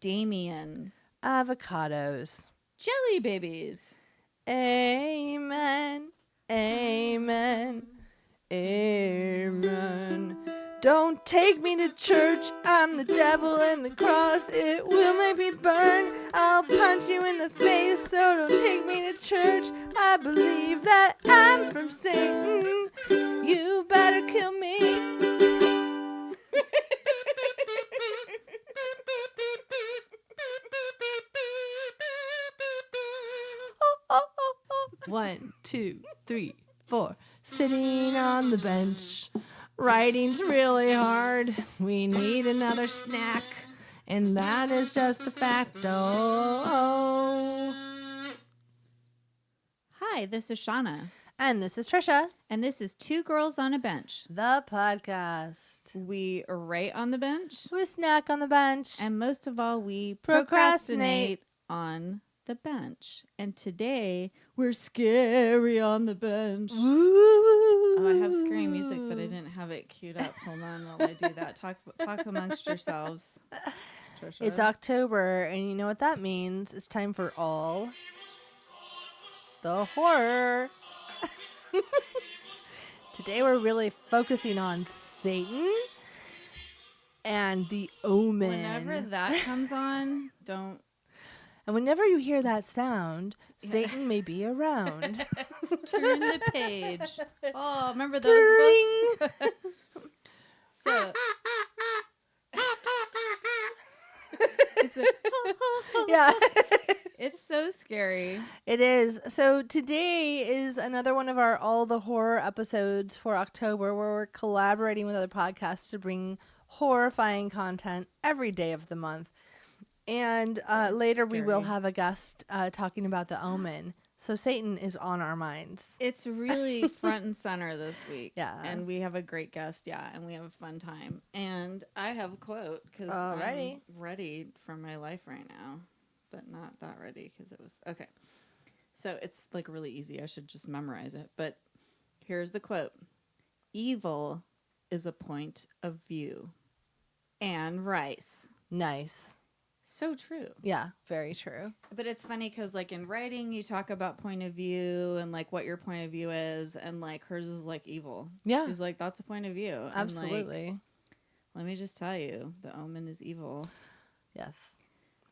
Damien. Avocados. Jelly babies. Amen. Amen. Amen. Don't take me to church. I'm the devil and the cross. It will make me burn. I'll punch you in the face. So don't take me to church. I believe that I'm from Satan. You better kill me. 1, 2, 3, 4. Sitting on the bench. Writing's really hard. We need another snack. And that is just a fact. Oh. Hi, this is Shauna. And this is Trisha. And this is Two Girls on a Bench. The podcast. We write on the bench. We snack on the bench. And most of all, we procrastinate on the bench. And today, we're scary on the bench. Ooh. Oh, I have scary music, but I didn't have it queued up. Hold on while I do that. Talk amongst yourselves. Trisha. It's October, and you know what that means. It's time for all the horror. Today we're really focusing on Satan and the Omen. Whenever that comes on, don't. And whenever you hear that sound, Satan may be around. Turn the page. Oh, remember those books? So. Yeah. It's so scary. It is. So today is another one of our All the Horror episodes for October, where we're collaborating with other podcasts to bring horrifying content every day of the month. And later we will have a guest talking about the Omen. So Satan is on our minds. It's really front and center this week. Yeah. And we have a great guest, and we have a fun time. And I have a quote because I'm ready for my life right now. But not that ready because it was... Okay. So it's like really easy. I should just memorize it. But here's the quote. Evil is a point of view. Anne Rice. Nice. So true. Yeah, very true. But it's funny because like in writing, you talk about point of view and like what your point of view is. And like hers is like evil. Yeah. She's like, that's a point of view. Absolutely. And, like, let me just tell you, the Omen is evil. Yes.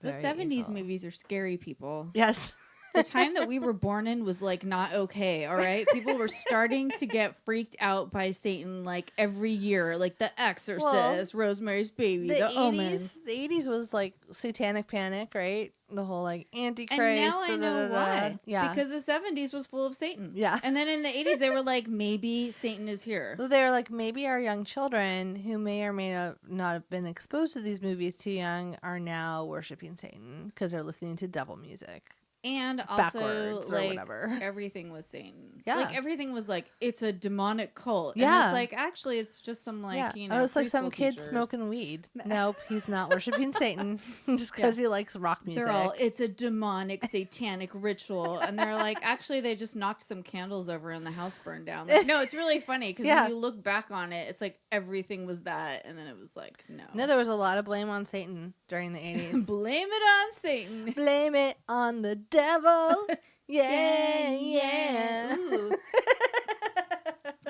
The 70s movies are scary, people. Yes. The time that we were born in was like not okay, all right? People were starting to get freaked out by Satan like every year, like The Exorcist, Rosemary's Baby, the Omen. The 80s was like satanic panic, right? The whole like Antichrist. And now I know why. Yeah. Because the 70s was full of Satan. Yeah. And then in the 80s, they were like, maybe Satan is here. So they were like, maybe our young children who may or may not have been exposed to these movies too young are now worshiping Satan because they're listening to devil music. And also, backwards like, or whatever. everything was Satan. Yeah. Like, everything was like, it's a demonic cult. Yeah. And it's like, actually, it's just some, like, you know, it's like some kid teachers. smoking weed. Nope, he's not worshiping Satan just because he likes rock music. They're all, it's a demonic, satanic ritual. And they're like, actually, they just knocked some candles over and the house burned down. Like, no, it's really funny because when you look back on it, it's like everything was that. And then it was like, no. No, there was a lot of blame on Satan during the 80s. Blame it on Satan. Blame it on the devil. Yeah. Ooh.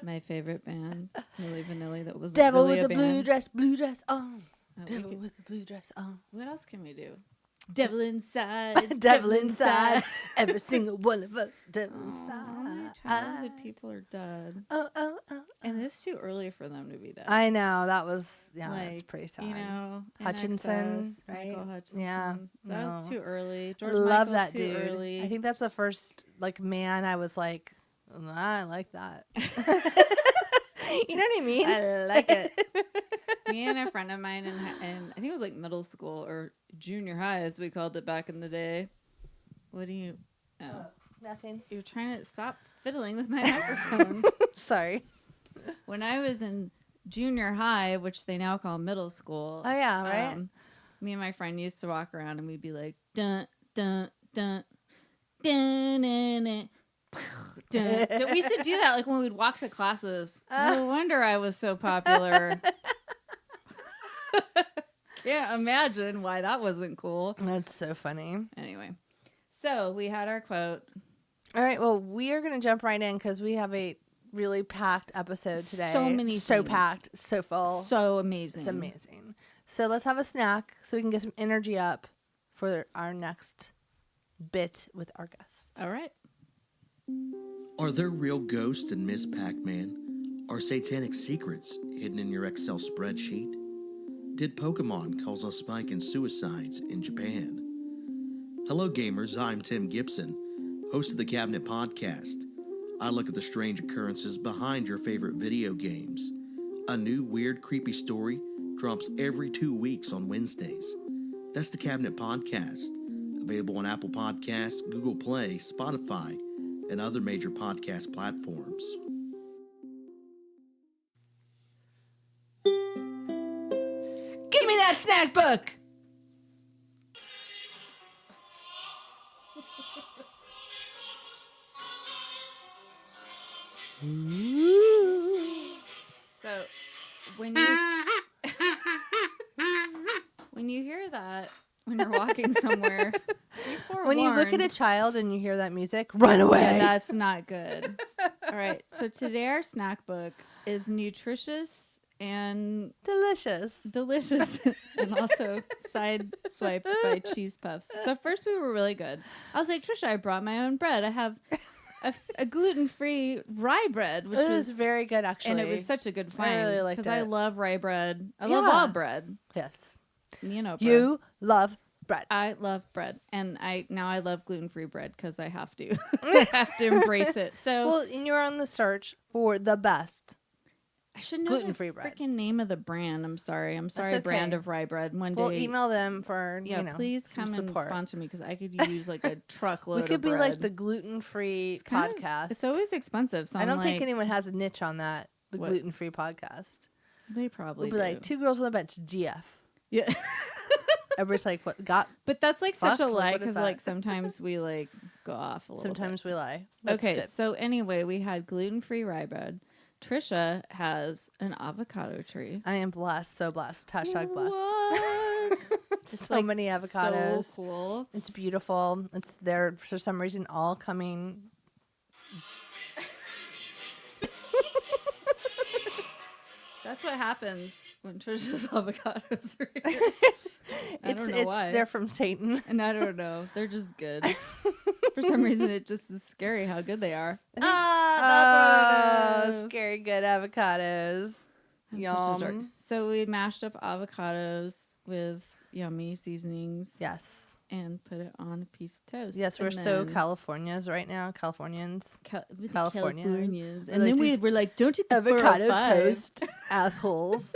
My favorite band, Milli Vanilli, that was Devil really with the band. blue dress on. Oh, Devil with the blue dress on. What else can we do? Devil inside. Devil inside. Every single one of us. Devil inside. All my childhood people are dead. Oh. And it's too early for them to be dead. I know. That was, like, that's pretty sad. You know, Hutchinson, NXS, right? Michael Hutchinson. Yeah. That was too early. George Love Michael's that too dude. early. I think that's the first, like, man I was like, I like that. You know what I mean? I like it. Me and a friend of mine in I think it was like middle school or junior high, as we called it back in the day. What do you... Oh. Nothing. You're trying to stop fiddling with my microphone. Sorry. When I was in junior high, which they now call middle school. Oh, yeah, right? Me and my friend used to walk around and we'd be like, dun, dun, dun, dun, dun, dun. We used to do that like when we'd walk to classes. No wonder I was so popular. can't imagine why that wasn't cool. That's so funny. Anyway, so we had our quote. All right, well, we are going to jump right in because we have a really packed episode today. So many So things. packed, so full. So amazing. It's amazing. So let's have a snack so we can get some energy up for our next bit with our guest. All right. Are there real ghosts in Miss Pac-Man? Are satanic secrets hidden in your Excel spreadsheet? Did Pokemon cause a spike in suicides in Japan? Hello gamers, I'm Tim Gibson, host of the Cabinet Podcast. I look at the strange occurrences behind your favorite video games. A new weird, creepy story drops every 2 weeks on Wednesdays. That's the Cabinet Podcast, available on Apple Podcasts, Google Play, Spotify, and other major podcast platforms. Give me that snack book! So when you hear that when you're walking somewhere, When you look at a child and you hear that music, run away. yeah, that's not good. All right. So today our snack book is nutritious and delicious. and also side swiped by cheese puffs. So first we were really good. I was like, Trisha, I brought my own bread. I have a gluten-free rye bread, which was very good, actually. and it was such a good find. I really liked it. Because I love rye bread. I love all bread. Yes. You know, bread. You love bread. I love bread, and I love gluten-free bread because I have to. I have to embrace it. So Well, and you're on the search for the best. I should know gluten-free the bread. freaking name of the brand. I'm sorry, okay. brand of rye bread. One day, We'll email them for please some come and support. sponsor me because I could use like a truckload. We could of be bread. like the gluten-free podcast. It's always expensive. So I don't I'm think like, anyone has a niche on that. The What? gluten-free podcast. they probably We'll be do. like 2 girls on the bench. GF. Yeah. Everybody's like, what? Got? But that's like such Fucked? a Like, lie what is because that? like sometimes we like go off a little. Sometimes bit. we lie. That's Okay, good. so anyway, we had gluten-free rye bread. Trisha has an avocado tree. I am blessed. So blessed. Hashtag blessed. What? So like, many avocados. So cool. It's beautiful. It's there for some reason all coming. That's what happens when Trisha's avocados are here. I don't know why. They're from Satan. And I don't know. They're just good. For some reason, it just is scary how good they are. That's what it is. Scary good avocados. I'm such a jerk. Yum. So we mashed up avocados with yummy seasonings Yes. and put it on a piece of toast. Yes, we're And so then- Californians right now. Californians. California. Californians. We're And like then these we're like, don't take the Avocado 405. toast assholes.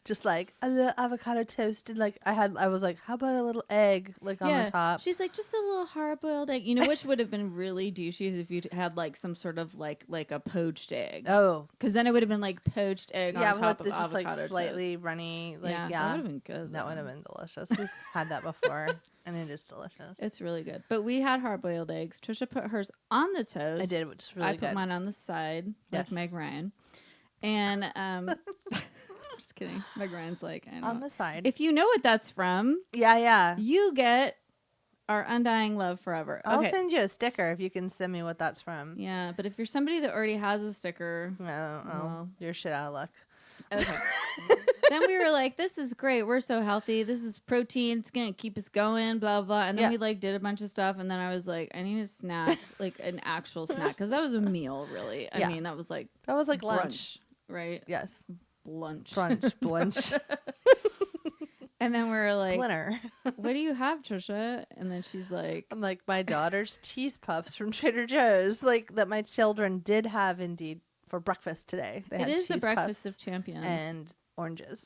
Just like a little avocado toast, and like I was like, how about a little egg like on the top? She's like, just a little hard-boiled egg. You know, which would have been really douchey is if you had like some sort of like a poached egg. Oh, Because then it would have been like poached egg yeah, on top with of the just avocado like slightly runny, like toast. yeah, That would have been good. that though. would have been delicious. We've had that before, and it is delicious. It's really good. But we had hard-boiled eggs. Trisha put hers on the toast. I did, which is really I good. put mine on the side, Yes. like Meg Ryan. And just kidding. Meg Ryan's like, I know. On the side. If you know what that's from, yeah. you get our undying love forever. I'll Okay. send you a sticker if you can send me what that's from. Yeah, but if you're somebody that already has a sticker, No, Well. you're shit out of luck. okay. Then we were like, this is great. We're so healthy. This is protein. It's going to keep us going, blah, blah. And then Yeah. we like did a bunch of stuff. And then I was like, I need a snack, like an actual snack. Because that was a meal, really. I Yeah. mean, that was like That was like lunch. brunch, right? Yes, Lunch. brunch. And then we were like, Dinner. what do you have, Trisha? And then she's like, I'm like, my daughter's cheese puffs from Trader Joe's, like that my children did have indeed for breakfast today. They it had is the cheese breakfast puffs of champions. and oranges.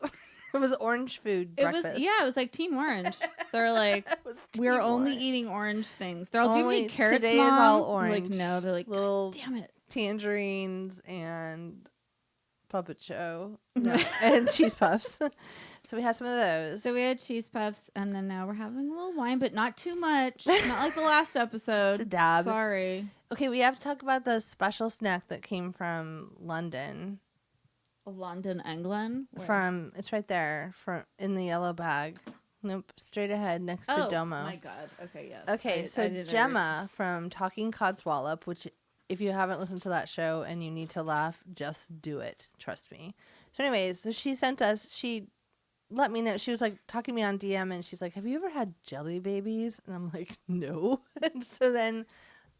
It was orange food it breakfast. was like Team Orange. They're like, It was we're Team only Orange. eating orange things. They're all, do you Only eat carrots, today Mom? is all I'm orange. like, no. They're like, little damn it. tangerines and puppet show and cheese puffs. So we had some of those. So we had cheese puffs, and then now we're having a little wine, but not too much. Not like the last episode. Just a dab. Sorry. Okay, we have to talk about the special snack that came from London London, England? From it's right there in the yellow bag. Nope, straight ahead next to Domo. Oh my God. Okay, yes. Okay, so Gemma from Talking Codswallop, which if you haven't listened to that show and you need to laugh, just do it. Trust me. So anyways, so she let me know. She was like talking to me on DM and she's like, have you ever had jelly babies? And I'm like, no. And so then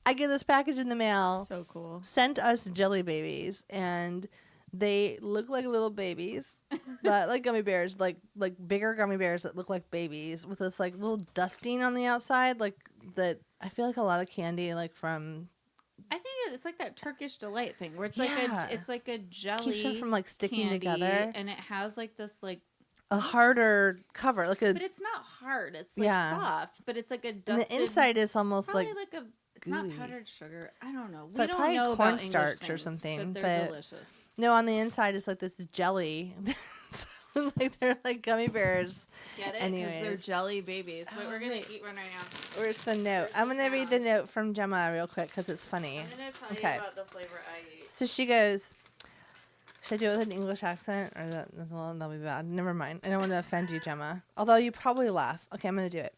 I get this package in the mail. So cool. Sent us jelly babies and they look like little babies. But like gummy bears, like bigger gummy bears that look like babies with this like little dusting on the outside, like that. I feel like a lot of candy, like from. I think it's like that Turkish delight thing where it's like a jelly keeps them from like sticking candy, together, and it has like this like a harder cover, like a. But it's not hard. It's like soft, but it's like a dusted. And the inside is almost like a. It's not powdered sugar. I don't know. We don't know about cornstarch or something, but they're delicious. No, on the inside is like this jelly. Like they're like gummy bears. Get it? Because they're jelly babies. Wait, we're going to eat one right now. Where's the note? I'm going to read the note from Gemma real quick because it's funny. I'm going to tell you about the flavor I eat. So she goes, should I do it with an English accent? Or that'll be bad. Never mind. I don't want to offend you, Gemma. Although you probably laugh. Okay, I'm going to do it.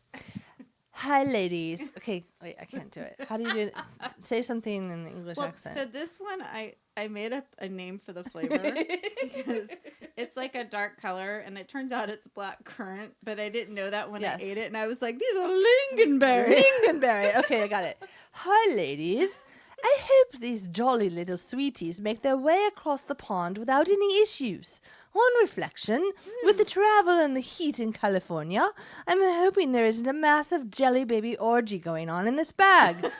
Hi, ladies. Okay, wait, I can't do it. How do you do it? Say something in an English accent. So this one, I made up a name for the flavor because it's like a dark color, and it turns out it's black currant, but I didn't know that when I ate it, and I was like, these are lingonberry. Lingonberry. Okay, I got it. Hi, ladies. I hope these jolly little sweeties make their way across the pond without any issues. On reflection, with the travel and the heat in California, I'm hoping there isn't a massive jelly baby orgy going on in this bag.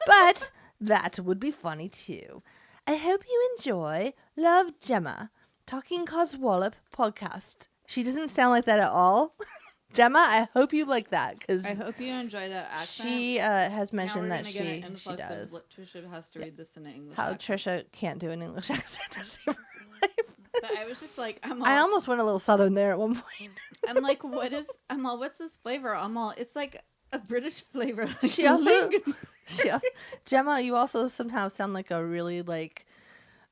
But that would be funny too. I hope you enjoy. Love, Gemma. Talking Codswallop podcast. She doesn't sound like that at all. Gemma, I hope you like that. I hope you enjoy that accent. She has mentioned that she does. Trisha has to read this in an English accent. Trisha can't do an English accent to save her life. But I was just like, I almost went a little southern there at one point. I'm like, what's this flavor? It's like a British flavor. Like she also, Gemma, you also somehow sound like a really like,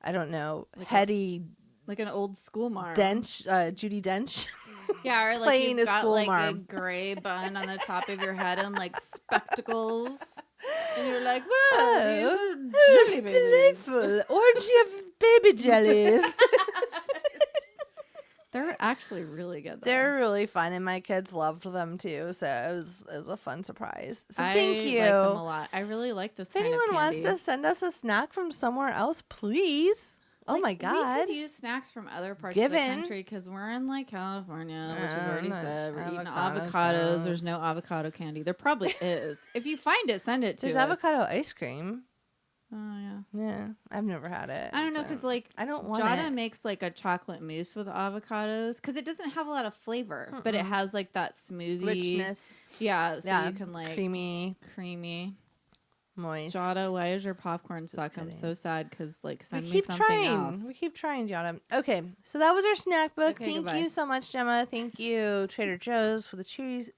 I don't know, like heady. Like an old school marm. Judy Dench. Yeah, or like playing you've got like marm. A gray bun on the top of your head and like spectacles. And you're like, whoa, these are delightful. Orgy of baby jellies. They're actually really good, though. They're really fun, and my kids loved them, too, so it was a fun surprise. So thank you. I like them a lot. I really like this kind of candy. If anyone wants to send us a snack from somewhere else, please. Oh, my God. We could use snacks from other parts of the country, because we're in, like, California, which we've already said. We're eating avocados. There's no avocado candy. There probably is. If you find it, send it to us. There's avocado ice cream. Oh, yeah. Yeah, I've never had it. I don't know, because, like, I don't want Jada makes, like, a chocolate mousse with avocados, because it doesn't have a lot of flavor, but it has, like, that smoothie. Richness. Yeah, so you can, like... Creamy. Moist. Jada, why is your popcorn stuck? I'm so sad, because, like, send me something else. We keep trying, Jada. Okay, so that was our snack book. Thank you so much, Gemma. Thank you, Trader Joe's, for the cheese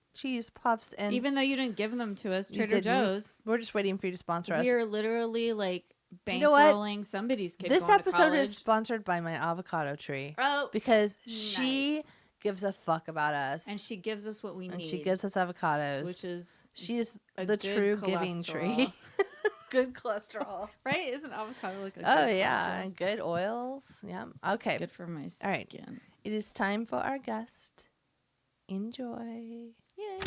puffs. And even though you didn't give them to us, Trader Joe's. We're just waiting for you to sponsor us. We're literally like bankrolling somebody's kid. This episode is sponsored by my avocado tree. Oh, because she gives a fuck about us, and she gives us what we need. And she gives us avocados, which is she's the true giving tree. Good cholesterol, right? Isn't avocado like a good cholesterol? Good oils. Yeah. Okay. Good for my skin. All right. It is time for our guest. Enjoy. Yay.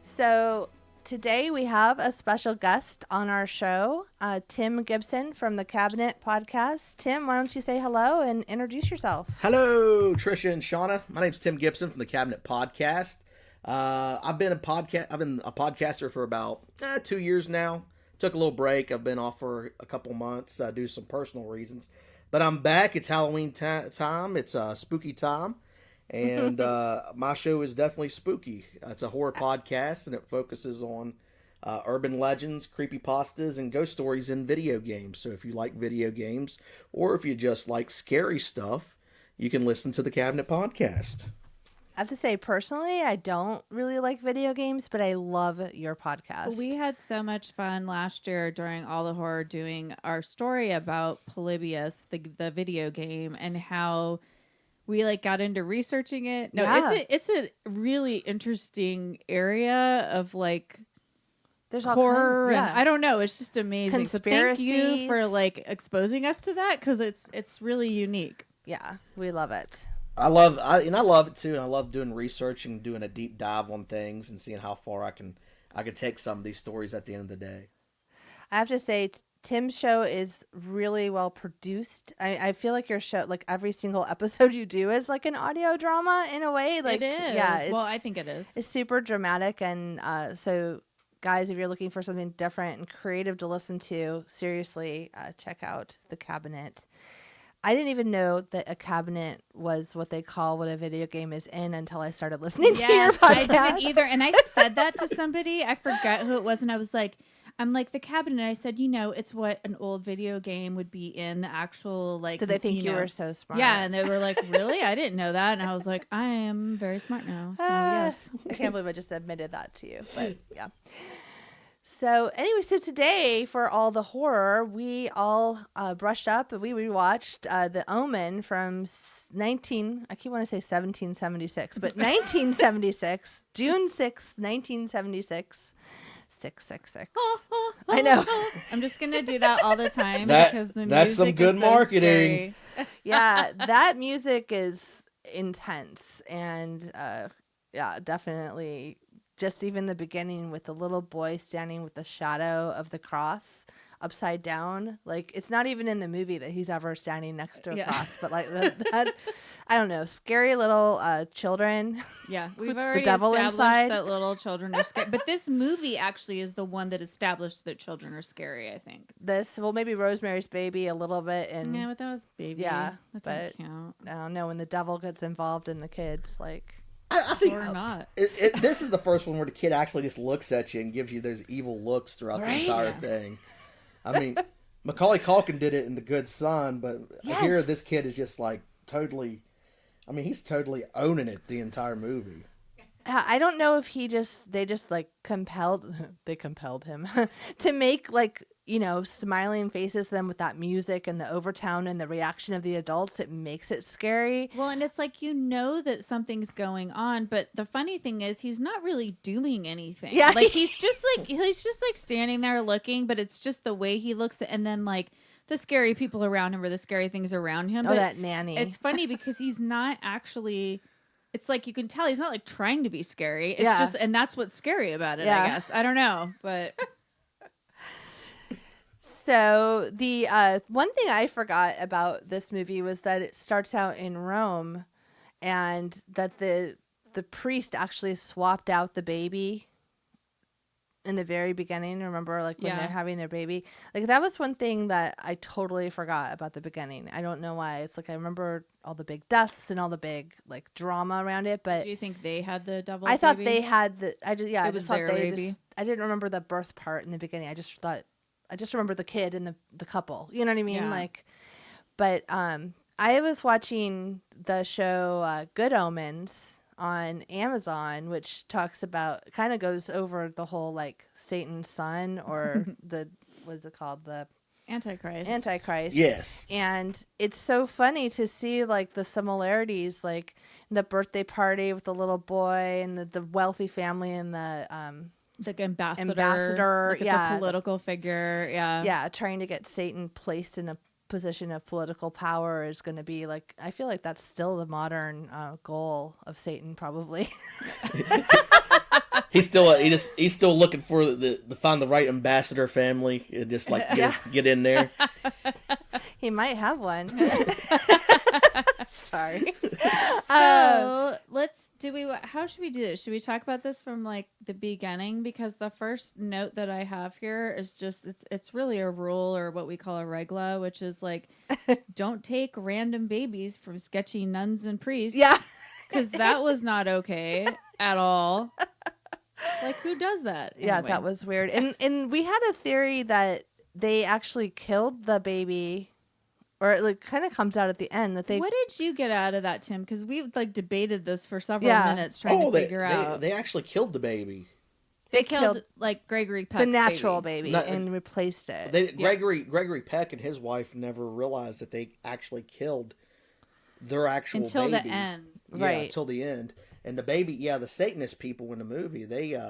So today we have a special guest on our show, Tim Gibson from the Cabinet Podcast. Tim, why don't you say hello and introduce yourself? Hello, Trisha and Shauna. My name's Tim Gibson from the Cabinet Podcast. I've been a podcaster for about 2 years now. took a little break. I've been off for a couple months due to some personal reasons. But I'm back. It's Halloween time. It's spooky time. And my show is definitely spooky. It's a horror podcast, and it focuses on urban legends, creepypastas, and ghost stories in video games. So if you like video games, or if you just like scary stuff, you can listen to the Cabinet Podcast. I have to say, personally, I don't really like video games, but I love your podcast. We had so much fun last year during All the Horror doing our story about Polybius, the video game, and how we like got into researching it. No, Yeah. it's a really interesting area of like There's all horror, kinds, and I don't know. It's just amazing. So thank you Conspiracies. for like exposing us to that, because it's really unique. Yeah, we love it. I love it too, and I love doing research and doing a deep dive on things and seeing how far I can take some of these stories at the end of the day. I have to say, Tim's show is really well produced. I feel like your show, like every single episode you do, is like an audio drama in a way. Like, It is. Yeah, Well, I think it is. it's super dramatic, and so guys, if you're looking for something different and creative to listen to, seriously, check out The Cabinet. I didn't even know that a cabinet was what they call what a video game is in until I started listening to your Yes, podcast. I didn't either. And I said that to somebody. I forgot who it was. And I was like, I'm like, the cabinet. I said, it's what an old video game would be in the actual, like. Did they think you were so smart? Yeah. And they were like, really? I didn't know that. And I was like, I am very smart now. So, yes. I can't believe I just admitted that to you. But yeah. So anyway, so today for All the Horror, we all brushed up and we rewatched The Omen from I keep wanting to say 1776, but 1976, June 6th, 1976. 666. I know. I'm just going to do that all the time That- because the that's some music good is so marketing. scary. Yeah, that music is intense. And yeah, definitely just even the beginning with the little boy standing with the shadow of the cross upside down. Like, it's not even in the movie that he's ever standing next to a cross, but like that I don't know, scary little children. Yeah, we've With the already devil established inside. that little children are scary. But this movie actually is the one that established that children are scary, I think. Well, maybe Rosemary's Baby a little bit, and Yeah, but that was baby. Yeah, that but doesn't count. I don't know, when the devil gets involved in the kids, like. I think Or not. this is the first one where the kid actually just looks at you and gives you those evil looks throughout the entire thing. I mean, Macaulay Culkin did it in The Good Son, but here this kid is just like totally. I mean, he's totally owning it the entire movie. I don't know if they just like compelled him to make like, smiling faces then with that music and the overtone and the reaction of the adults. It makes it scary. Well, and it's like that something's going on, but the funny thing is he's not really doing anything. Yeah. Like he's just like standing there looking, but it's just the way he looks, and then like the scary people around him or the scary things around him. Oh, But that nanny. It's funny because he's not actually. It's like you can tell he's not like trying to be scary. It's Yeah. just, and that's what's scary about it. Yeah. I guess I don't know, but So the one thing I forgot about this movie was that it starts out in Rome, and that the priest actually swapped out the baby in the very beginning. Remember, like when Yeah. they're having their baby, like that was one thing that I totally forgot about the beginning. I don't know why. It's like I remember all the big deaths and all the big like drama around it, but do you think they had the double? I thought baby? they had the. I just It I was just thought their they baby? just. I didn't remember the birth part in the beginning. I just remember the kid and the couple. You know what I mean? Yeah. Like, but I was watching the show Good Omens on Amazon, which talks about, kind of goes over the whole like Satan's son, or what's it called, the Antichrist. Yes. And it's so funny to see like the similarities, like the birthday party with the little boy and the wealthy family and the like ambassador, like it's yeah. a political figure, yeah, trying to get Satan placed in a position of political power is going to be like, I feel like that's still the modern goal of Satan, probably. He's still looking for the find the right ambassador family and just like get in there. He might have one. Sorry. So let's How should we do this? Should we talk about this from like the beginning? Because the first note that I have here is just it's really a rule, or what we call a regla, which is like don't take random babies from sketchy nuns and priests. Yeah. Because that was not okay at all. Like, who does that? Yeah, Anyway. that was weird. And we had a theory that they actually killed the baby, or it like kind of comes out at the end that they. What did you get out of that, Tim? Because we've like debated this for several minutes trying to figure out. They actually killed the baby. They killed like Gregory Peck's the natural baby and replaced it. Gregory Peck and his wife never realized that they actually killed their actual until baby. The end. Yeah, until the end. And the baby, the Satanist people in the movie, they,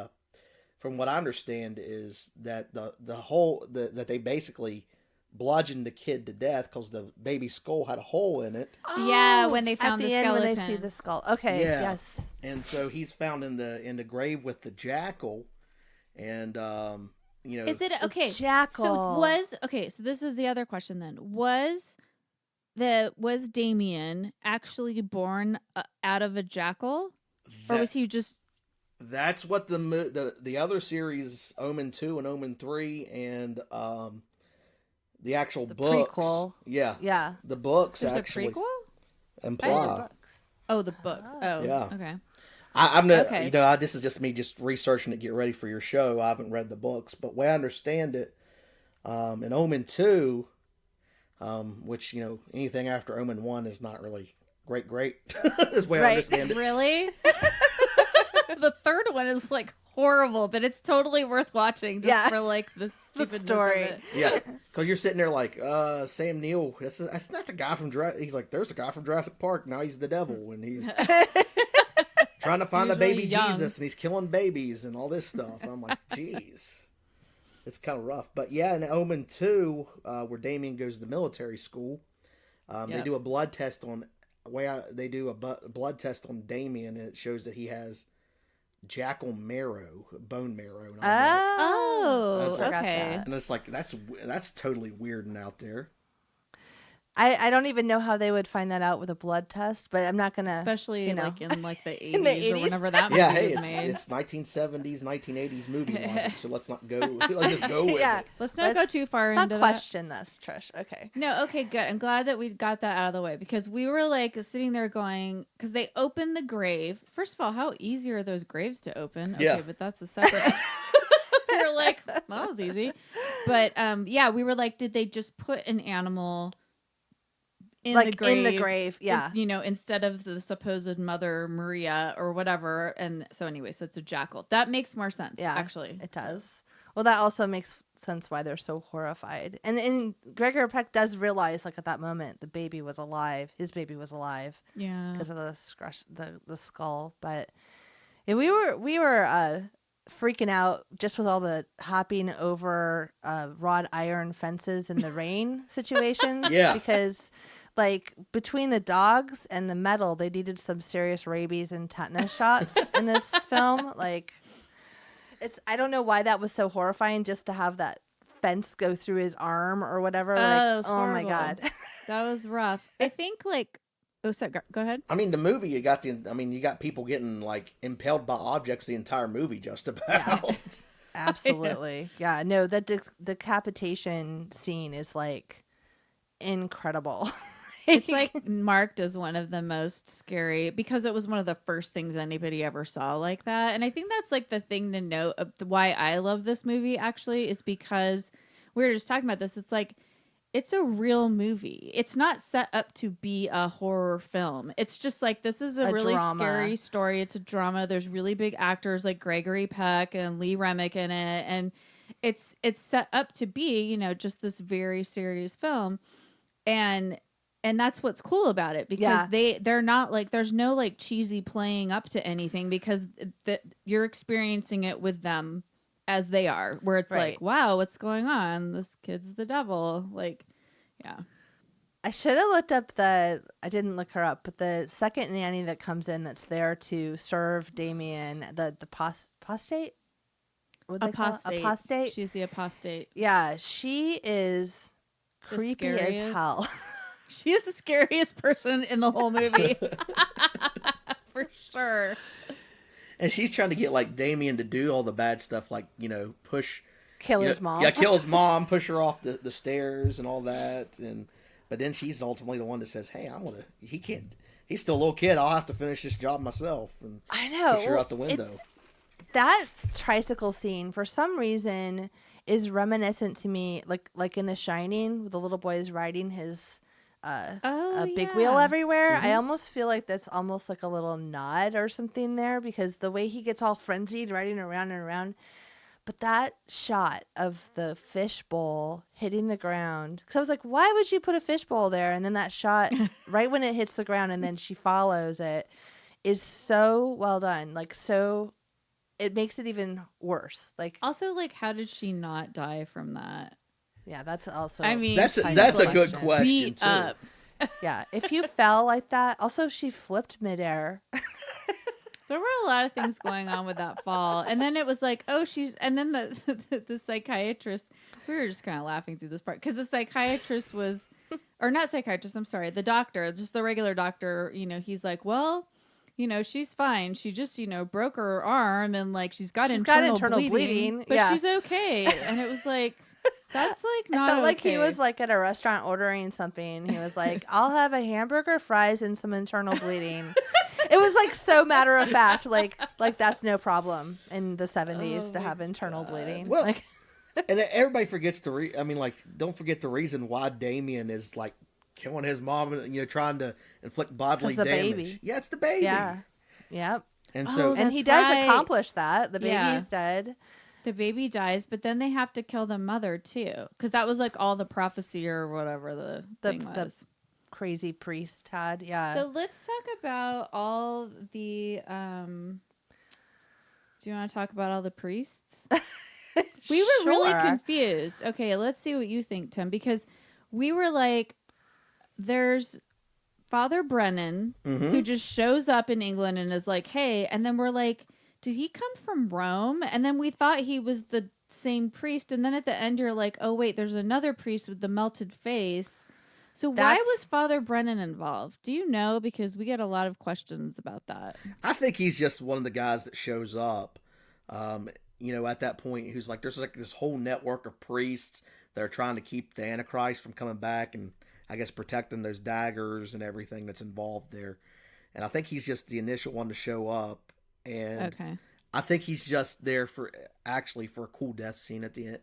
from what I understand, is that that they basically bludgeoned the kid to death because the baby's skull had a hole in it. Oh, yeah, when they found the skeleton. When they see the skull. Okay, yes. And so he's found in the grave with the jackal, and Is it okay? Jackal. So this is the other question then. Was Damien actually born out of a jackal, or was he just? That's what the other series, Omen 2 and Omen 3, and the actual books. Prequel. Yeah. The books There's actually a prequel? imply. Oh, the books. Oh, yeah. Okay. I'm not. Okay. This is just me just researching to get ready for your show. I haven't read the books, but the way I understand it, in Omen 2. Which, anything after Omen 1 is not really great. Is the way I understand it. Really? The third one is like horrible, but it's totally worth watching just for like the story. Of it. Yeah, because you're sitting there like, Sam Neill, that's not the guy from Jurassic. He's like, there's a guy from Jurassic Park. Now he's the devil, and he's trying to find a baby young. Jesus, and he's killing babies and all this stuff. And I'm like, jeez. It's kind of rough. But yeah, in Omen 2, where Damien goes to the military school, they do a blood test on blood test on Damien, and it shows that he has jackal marrow, bone marrow. And Okay. And it's like that's totally weird and out there. I don't even know how they would find that out with a blood test, but I'm not gonna. Especially like in like the 80s, the 80s? or whenever that movie was made. It's 1970s, 1980s movie logic, so let's not go. Let's just go with it. Let's not go too far into that. Let's not question this, Trish. Okay. No, okay, good. I'm glad that we got that out of the way, because we were like sitting there going, because they opened the grave. First of all, how easy are those graves to open? Okay, but that's a separate. We were like, that was easy. But we were like, did they just put an animal in the grave, yeah, instead of the supposed Mother Maria or whatever? And so anyway, so it's a jackal. That makes more sense. Yeah, actually, it does. Well, that also makes sense why they're so horrified. And Gregory Peck does realize, like, at that moment, the baby was alive. His baby was alive. Yeah, because of the skull. But we were freaking out just with all the hopping over wrought iron fences in the rain situations. Yeah, because. Like, between the dogs and the metal, they needed some serious rabies and tetanus shots in this film. Like, I don't know why that was so horrifying, just to have that fence go through his arm or whatever. Oh my God. That was rough. I think, like, sorry, go ahead. I mean, the movie, you got people getting, like, impaled by objects the entire movie, just about. Yeah. Absolutely. Yeah, no, the decapitation scene is, like, incredible. It's like marked as one of the most scary, because it was one of the first things anybody ever saw like that. And I think that's like the thing to note of why I love this movie, actually, is because we were just talking about this. It's like, it's a real movie. It's not set up to be a horror film. It's just like, this is a really drama. Scary story. It's a drama. There's really big actors like Gregory Peck and Lee Remick in it. And it's set up to be, just this very serious film. And that's what's cool about it, because they're not like, there's no like cheesy playing up to anything, because you're experiencing it with them as they are, where it's like, wow, what's going on? This kid's the devil. Like, yeah. I should have looked up I didn't look her up, but the second nanny that comes in that's there to serve Damien, the apostate? Apostate? She's the apostate. Yeah, she is creepy as hell. She is the scariest person in the whole movie. For sure. her. And she's trying to get like Damien to do all the bad stuff, like kill his mom. Yeah, kill his mom, push her off the stairs and all that. But then she's ultimately the one that says, "Hey, he can't. He's still a little kid. I'll have to finish this job myself." And I know. Push her out the window. That tricycle scene, for some reason, is reminiscent to me, like in The Shining, the little boy is riding his big wheel everywhere. I almost feel like that's almost like a little nod or something there, because the way he gets all frenzied riding around and around. But that shot of the fishbowl hitting the ground, because I was like, why would you put a fishbowl there? And then that shot right when it hits the ground and then she follows it is so well done. Like, so it makes it even worse. Like, also, like, how did she not die from that? Yeah, that's also. I mean, that's a good question Beat too. Up. Yeah, if you fell like that. Also, she flipped midair. There were a lot of things going on with that fall, and then it was like, and then the psychiatrist. We were just kind of laughing through this part because the psychiatrist was, or not psychiatrist. I'm sorry, the doctor, just the regular doctor. You know, he's like, well, you know, she's fine. She just, you know, broke her arm and like she's got internal bleeding, but she's okay. And it was like, that's like not. I felt like okay. he was like at a restaurant ordering something. He was like, "I'll have a hamburger, fries, and some internal bleeding." It was like so matter of fact, like that's no problem in the 70s to have internal bleeding. Well, like, and everybody forgets don't forget the reason why Damien is like killing his mom and, you know, trying to inflict bodily damage. Baby. Yeah, it's the baby. Yeah. Yep. And so, and he does accomplish that. The baby is dead. The baby dies, but then they have to kill the mother too, because that was like all the prophecy or whatever the thing was. The crazy priest had, yeah. So let's talk about all the. Do you want to talk about all the priests? We were really confused. Okay, let's see what you think, Tim, because we were like, there's Father Brennan who just shows up in England and is like, hey, and then we're like, did he come from Rome? And then we thought he was the same priest, and then at the end you're like, oh wait, there's another priest with the melted face. So why was Father Brennan involved? Do you know? Because we get a lot of questions about that. I think he's just one of the guys that shows up, you know, at that point, who's like, there's like this whole network of priests that are trying to keep the Antichrist from coming back and I guess protecting those daggers and everything that's involved there. And I think he's just the initial one to show up. And I think he's just there for a cool death scene at the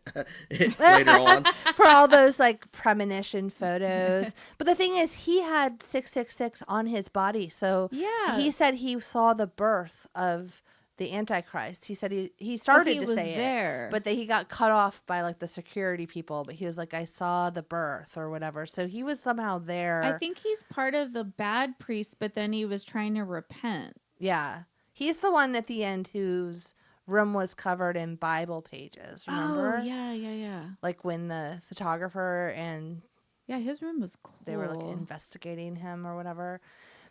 end later on. For all those like premonition photos. But the thing is, he had 666 on his body. So he said he saw the birth of the Antichrist. He said he started to say it, but that he got cut off by like the security people. But he was like, I saw the birth or whatever. So he was somehow there. I think he's part of the bad priest, but then he was trying to repent. Yeah. He's the one at the end whose room was covered in Bible pages, remember? Oh, yeah. Like when the photographer and... Yeah, his room was cool. They were like investigating him or whatever.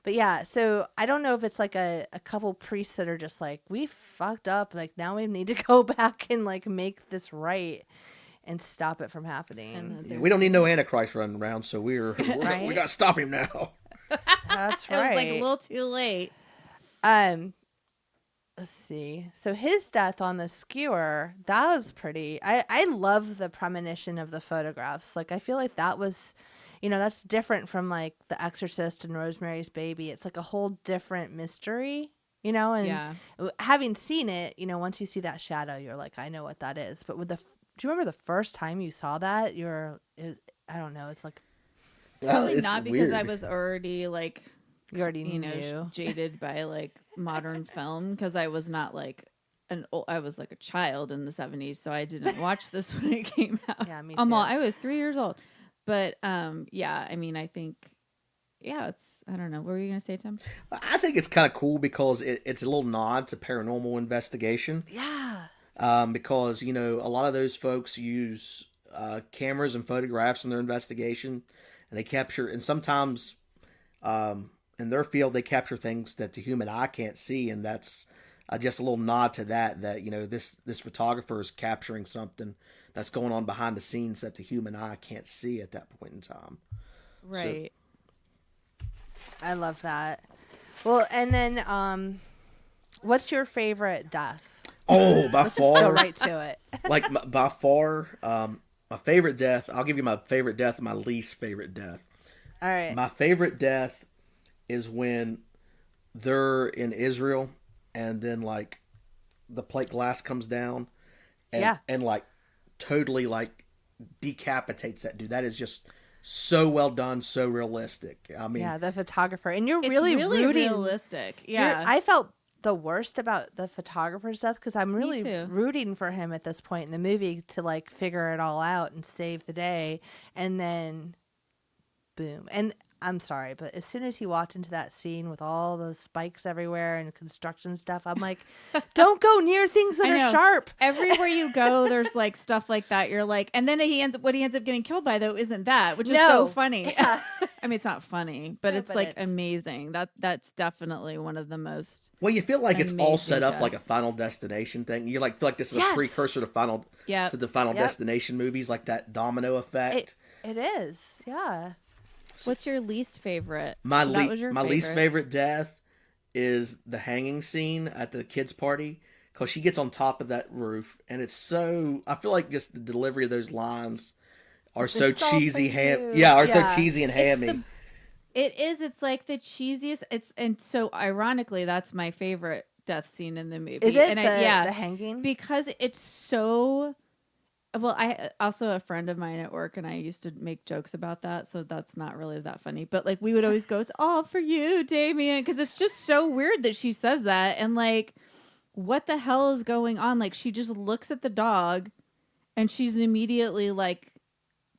But yeah, so I don't know if it's like a couple priests that are just like, we fucked up. Like now we need to go back and like make this right and stop it from happening. Yeah, we don't need no Antichrist running around, so we got to stop him now. That's right. It was like a little too late. Let's see. So his death on the skewer, that was pretty. I love the premonition of the photographs. Like, I feel like that was, you know, that's different from like The Exorcist and Rosemary's Baby. It's like a whole different mystery, you know? And having seen it, you know, once you see that shadow, you're like, I know what that is. But do you remember the first time you saw that? I don't know. It's like. Probably not because weird. I was already like. You already knew. Jaded by like modern film because I was not like I was like a child in the 70s, so I didn't watch this when it came out. Yeah, me too. I was 3 years old, but yeah, I mean, I think, it's I don't know. What were you gonna say, Tim? I think it's kind of cool because it's a little nod to paranormal investigation. Yeah. Because you know a lot of those folks use cameras and photographs in their investigation, and they capture, and sometimes. In their field, they capture things that the human eye can't see, and that's just a little nod to that you know this photographer is capturing something that's going on behind the scenes that the human eye can't see at that point in time. Right. So, I love that. Well, and then What's your favorite death? Oh, by Let's far. just go right to it. Like, by far, my favorite death, I'll give you my favorite death and my least favorite death. All right. My favorite death is when they're in Israel and then, like, the plate glass comes down and like, totally, like, decapitates that dude. That is just so well done, so realistic. I mean, yeah, the photographer. And you're It's really rooting. realistic. Yeah. I felt the worst about the photographer's death because I'm really too. rooting for him at this point in the movie to like figure it all out and save the day, and then boom. And I'm sorry, but as soon as he walked into that scene with all those spikes everywhere and construction stuff, I'm like, don't go near things that I are know. sharp. Everywhere you go, there's like stuff like that. You're like, and then what he ends up getting killed by though isn't that, which is so funny. Yeah. I mean, it's not funny, but No, it's but like it's- amazing. That's definitely one of the most. well, you feel like it's all Amazing set up death. like a Final Destination thing. You like feel like this is Yes. a precursor to Yep. the Final Yep. Destination movies, like that domino effect. It is, yeah. What's your least favorite? My That was your least favorite death is the hanging scene at the kids' party, because she gets on top of that roof, and it's so. I feel like just the delivery of those lines are so It's all for cheesy, you. so cheesy and hammy. It is. It's like the cheesiest. And so ironically, that's my favorite death scene in the movie. Is it and the hanging? because it's so. Well, I also a friend of mine at work, and I used to make jokes about that, so that's not really that funny. But like we would always go, "It's all for you, Damien," because it's just so weird that she says that, and like, what the hell is going on? Like she just looks at the dog, and she's immediately like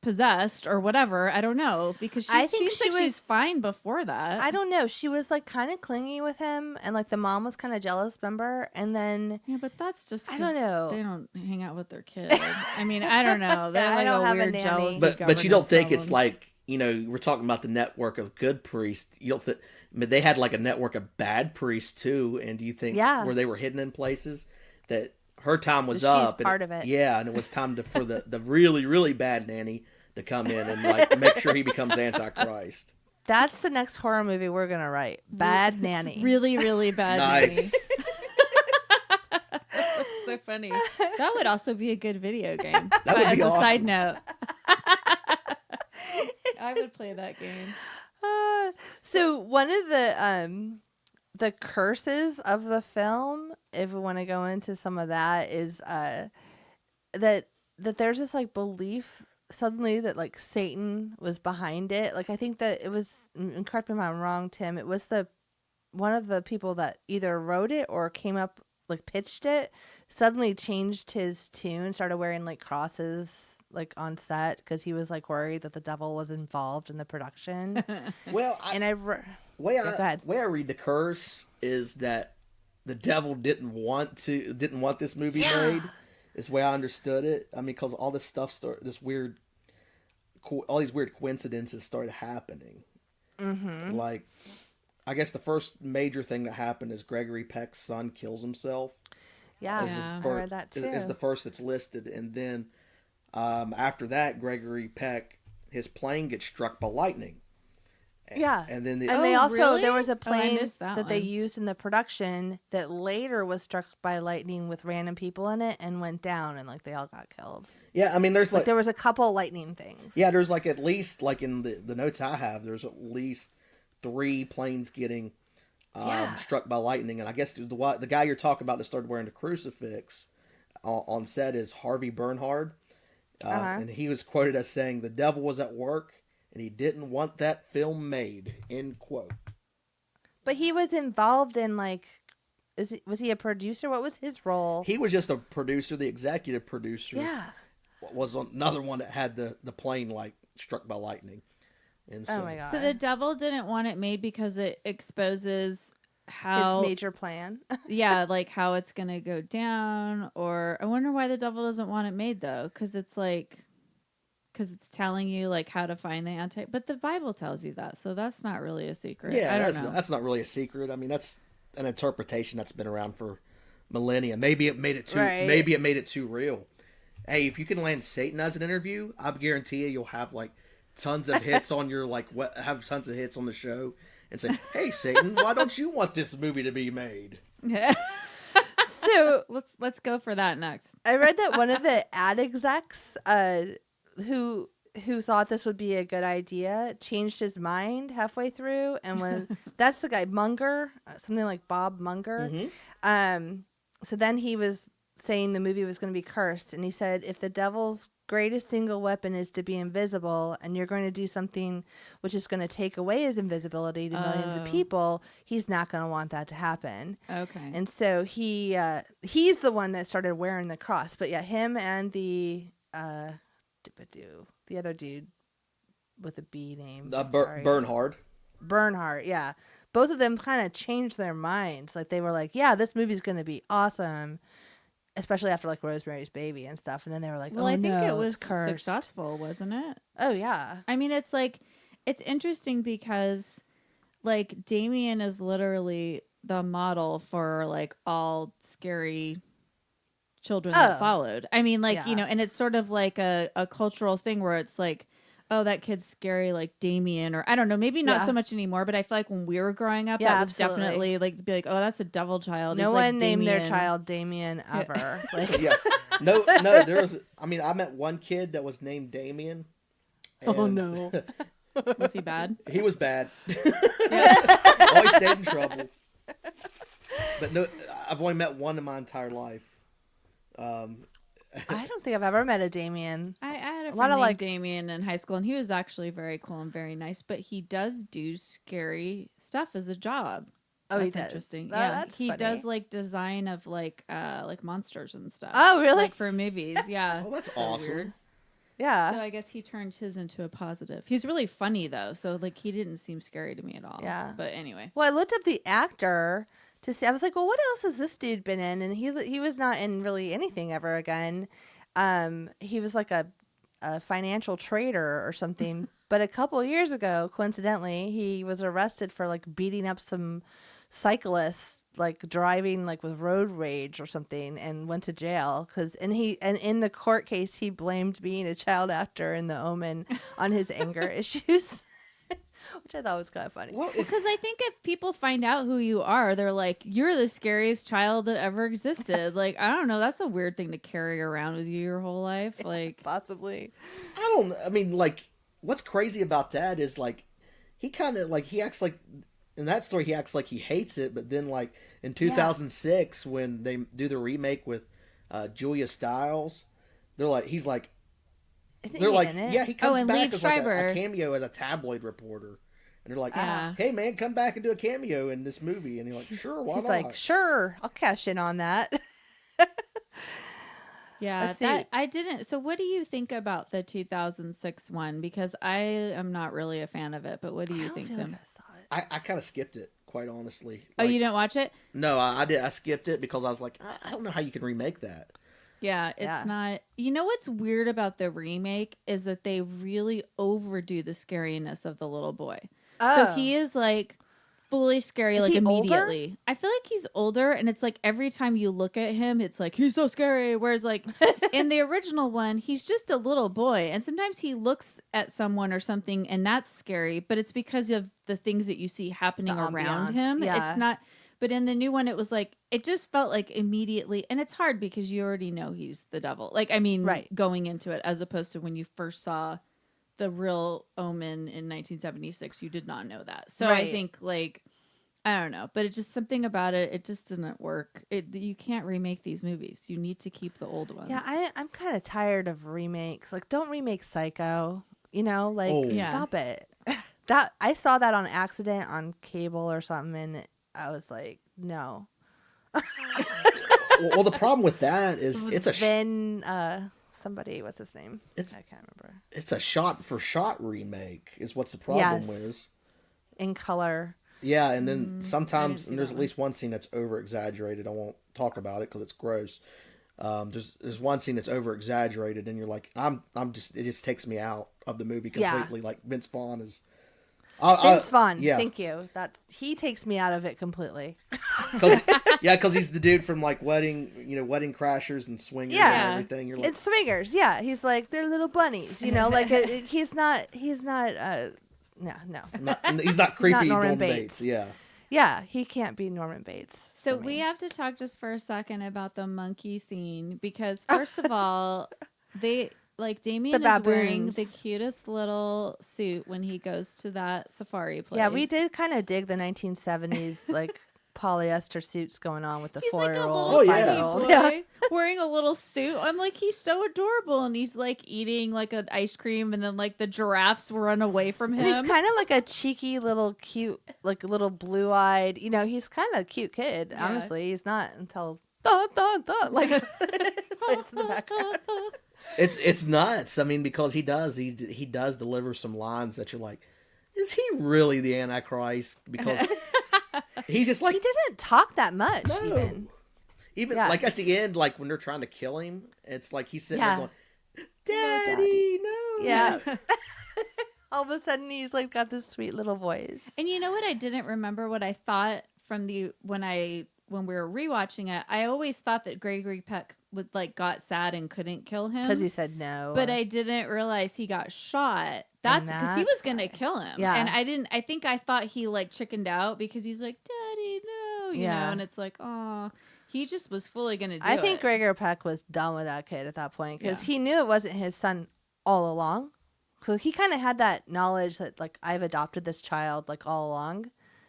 possessed or whatever. I don't know, because I she think seems she like she's was- fine before that. I don't know. She was like kind of clingy with him, and like the mom was kind of jealous, remember? And then Yeah, but that's just I don't know. They don't hang out with their kids. I mean, I don't know. They have I like don't a have a weird nanny. jealousy. But you don't think governance it's problem. like, you know, we're talking about the network of good priests. You don't think, I mean, they had like a network of bad priests too, and do you think Yeah. where they were hidden in places that her time was She's up? part and of it. Yeah, and it was time for the really, really bad nanny to come in and like make sure he becomes Antichrist. that's the next horror movie we're gonna write. Bad Nanny. really, really bad. Nice. That's so funny. That would also be a good video game. That would As be a awesome. side note, I would play that game. So one of the curses of the film, if we want to go into some of that, is that there's this like belief suddenly that like Satan was behind it. Like I think that it was, and correct me if I'm wrong, Tim, it was one of the people that either wrote it or came up like pitched it, suddenly changed his tune, started wearing like crosses like on set because he was like worried that the devil was involved in the production. Well, And go ahead. way I read the curse is that the devil didn't want this movie made. Is the way I understood it. I mean, because all this stuff all these weird coincidences started happening. Mm-hmm. Like, I guess the first major thing that happened is Gregory Peck's son kills himself. Yeah, Yeah. I read that too. Is the first that's listed, and then after that, Gregory Peck, his plane gets struck by lightning. Yeah. And then And they also, really? there was a I plane missed that they one. used in the production that later was struck by lightning with random people in it and went down, and like they all got killed. yeah, I mean, there's Like like there was a couple lightning things. yeah, there's like at least like in the notes I have, there's at least 3 planes getting struck by lightning, and I guess the guy you're talking about that started wearing the crucifix on set is Harvey Bernhard, and he was quoted as saying, "The devil was at work, and he didn't want that film made." End quote. But he was involved in like, was he a producer? What was his role? He was just a producer, the executive producer. Yeah. Was another one that had the plane like struck by lightning. And so, Oh my god. So the devil didn't want it made because it exposes how his major plan. yeah, like how it's gonna go down. Or I wonder why the devil doesn't want it made though, because it's telling you like how to find the anti. But the Bible tells you that, so that's not really a secret. yeah, I don't know. that's not really a secret. I mean, that's an interpretation that's been around for millennia. Maybe it made it too. Right. Maybe it made it too real. Hey, if you can land Satan as an interview, I guarantee you'll have like tons of hits on your have tons of hits on the show, and say, "Hey, Satan, why don't you want this movie to be made?" So let's go for that next. I read that one of the ad execs who thought this would be a good idea changed his mind halfway through, and when that's the guy Munger, something like Bob Munger. So then he was saying the movie was going to be cursed, and he said if the devil's greatest single weapon is to be invisible, and you're going to do something which is going to take away his invisibility to millions of people, he's not going to want that to happen. Okay. And so he's the one that started wearing the cross. But yeah, him and the other dude with a B name. Bernhard. Bernhard, yeah. Both of them kind of changed their minds. Like they were like, yeah, this movie's going to be awesome. Especially after like Rosemary's Baby and stuff. And then they were like, well, oh, I think no, it was it's cursed. successful, wasn't it? Oh, yeah. I mean, it's interesting because like Damien is literally the model for like all scary children that followed. I mean, like, you know, and it's sort of like a cultural thing where it's like, oh, that kid's scary, like Damien, or I don't know, maybe not so much anymore, but I feel like when we were growing up, that was definitely like, be like, oh, that's a devil child. No He's one like named their Damien. child Damien ever. Like, No, there was, I mean, I met one kid that was named Damien. oh, no. Was he bad? He was bad. Always stayed in trouble. But no, I've only met one in my entire life. I don't think I've ever met a Damien. I had a lot friend of, named like- Damien in high school, and he was actually very cool and very nice, but he does do scary stuff as a job. Oh, he That's does. interesting. Oh, Yeah, that's he funny. does like design of like monsters and stuff. Oh, really? Like for movies, yeah. Oh, that's So awesome. weird. Yeah. So I guess he turned his into a positive. He's really funny though, so like he didn't seem scary to me at all. Yeah. But anyway, Well, I looked up the actor to see. I was like, well, what else has this dude been in? And he was not in really anything ever again. He was like a financial trader or something. But a couple of years ago, coincidentally, he was arrested for like beating up some cyclists, like driving like with road rage or something, and went to jail and in the court case he blamed being a child actor in The Omen on his anger issues. Which I thought was kind of funny. Well, because I think if people find out who you are, they're like, you're the scariest child that ever existed. Like, I don't know. That's a weird thing to carry around with you your whole life. Like, Possibly. I mean, like, what's crazy about that is, like, he kind of, like, he acts like, in that story, he acts like he hates it, but then, like, in 2006, when they do the remake with Julia Stiles, he's like, Isn't they're he like, in it? yeah, he comes and back Liev as like Schreiber. a cameo as a tabloid reporter. And they're like, Yeah. hey, man, come back and do a cameo in this movie. And you're like, sure, why He's not? like, sure, I'll cash in on that. yeah, Let's see. that I didn't. So, what do you think about the 2006 one? Because I am not really a fan of it. But what do you think, Tim? I kind of skipped it, quite honestly. Oh, Like, you didn't watch it? No, I did. I skipped it because I was like, I don't know how you can remake that. Yeah, it's Yeah. not. You know what's weird about the remake is that they really overdo the scariness of the little boy. So he is like fully scary, Is like he older? immediately. I feel like he's older, and it's like every time you look at him, it's like he's so scary. Whereas like in the original one, he's just a little boy, and sometimes he looks at someone or something, and that's scary. But it's because of the things that you see happening The around ambiance, him. yeah. It's not. But in the new one, it was like it just felt like immediately, and it's hard because you already know he's the devil. Like I mean, Right. going into it, as opposed to when you first saw the real Omen in 1976, you did not know that. So I Right. think like I don't know, but it's just something about it. It just didn't work. You can't remake these movies. You need to keep the old ones. Yeah, I'm kind of tired of remakes. Like, don't remake Psycho. You know, like Oh. Yeah. stop it. That I saw that on accident on cable or something, and I was like, no. Well, the problem with that is it's a somebody, what's his name? I can't remember. it's a shot for shot remake is what's the problem Yes. with. In color. Yeah, and then I sometimes didn't see and there's that at least one scene that's over exaggerated. I won't talk about it because it's gross. There's one scene that's over exaggerated, and you're like, I'm just it just takes me out of the movie Yeah. completely. Like Vince Vaughn is. Vince Vaughn. Yeah, Thank you. He takes me out of it completely. because he's the dude from like Wedding Crashers and Swingers Yeah. and everything. You're like, It's swingers. Yeah, he's like they're little bunnies. You know, like he's not. No. he's not creepy Norman Norman Bates. Bates. Yeah. Yeah, he can't be Norman Bates. So we have to talk just for a second about the monkey scene because first of all, Damien is wearing the cutest little suit when he goes to that safari place. Yeah, we did kind of dig the 1970s like polyester suits going on with the 4-year-old, 5-year-old. Yeah, wearing a little suit. I'm like, he's so adorable, and he's like eating like an ice cream, and then like the giraffes run away from him. And he's kind of like a cheeky little cute, like a little blue-eyed. You know, he's kind of a cute kid. Yeah. Honestly, he's not until like plays in the background. It's nuts. I mean, because he does deliver some lines that you're like, is he really the Antichrist? Because he's just like, he doesn't talk that much. No. Even like at the end, like when they're trying to kill him, it's like he's sitting there going, "Daddy, no." Yeah. All of a sudden, he's like got this sweet little voice. And you know what? I didn't remember what I thought from when we were rewatching it. I always thought that Gregory Peck would got sad and couldn't kill him because he said no. But I didn't realize he got shot. That's because he was gonna kill him. Yeah. And I thought he chickened out because he's like, "Daddy, no," you know. And it's like, oh. He just was fully going to do it. I think Gregory Peck was done with that kid at that point because he knew it wasn't his son all along. So he kind of had that knowledge that, I've adopted this child, all along,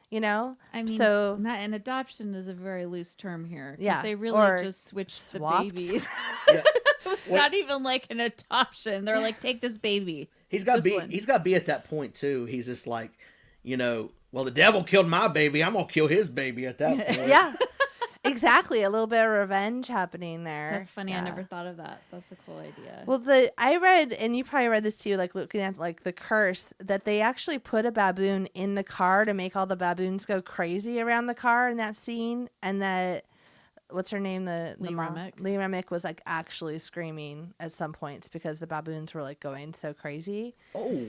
you know? I mean, an adoption is a very loose term here. Yeah. They really just switched the babies. It's not even like an adoption. They're like, take this baby. He's got to be at that point, too. He's just like, well, the devil killed my baby. I'm going to kill his baby at that point. Yeah. Exactly, a little bit of revenge happening there. That's funny. Yeah. I never thought of that. That's a cool idea. Well, I read, and you probably read this too, looking at the curse, that they actually put a baboon in the car to make all the baboons go crazy around the car in that scene, and that what's her name, Lee Remick. Lee Remick was actually screaming at some points because the baboons were going so crazy. Oh,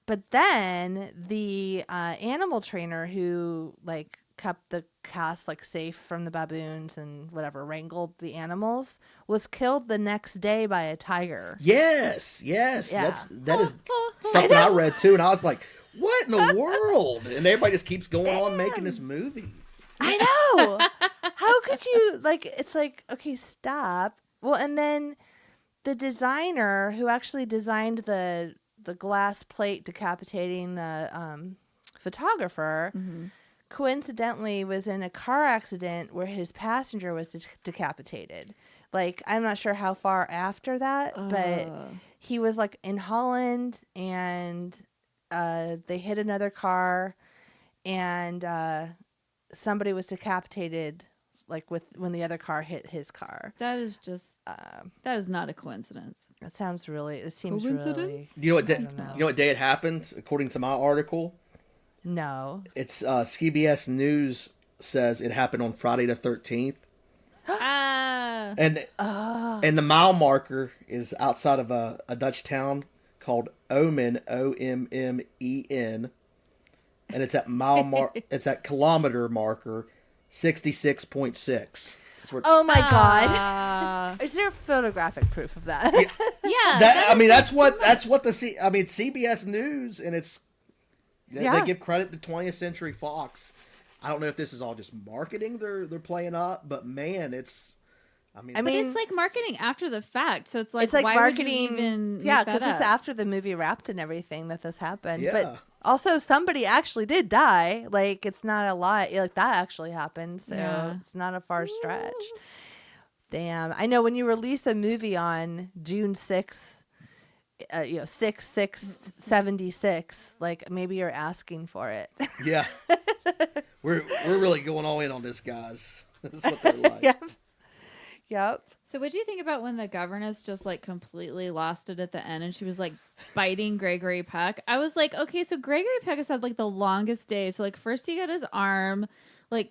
but then the animal trainer who kept the cast safe from the baboons and whatever, wrangled the animals, was killed the next day by a tiger. Yes. Yeah. That is something I read too, and I was like, what in the world? And everybody just keeps going on making this movie. I know. How could you it's okay, stop. Well, and then the designer who actually designed the glass plate decapitating the photographer coincidentally was in a car accident where his passenger was decapitated. I'm not sure how far after that, but he was in Holland, and they hit another car, and somebody was decapitated when the other car hit his car. That is just that is not a coincidence. It seems really coincidence? You know what day it happened according to my article? No. It's CBS News says it happened on Friday the 13th. And the mile marker is outside of a Dutch town called Omen, Ommen, and it's at it's at kilometer marker 66.6. Oh my God! Is there photographic proof of that? Yeah. That's what CBS News, and they give credit to 20th Century Fox. I don't know if this is all just marketing they're playing up, but man, it's. But it's marketing after the fact, so it's why marketing. Would you even because it's after the movie wrapped and everything that this happened. Yeah. But also, somebody actually did die. It's not a lie. That actually happened, so it's not a far stretch. Damn, I know when you release a movie on June 6th, 6/6/76, maybe you're asking for it. Yeah, we're really going all in on this, guys. This is what they're like. Yep. So what do you think about when the governess just completely lost it at the end and she was biting Gregory Peck? I was like, okay, so Gregory Peck has had the longest day. So first he got his arm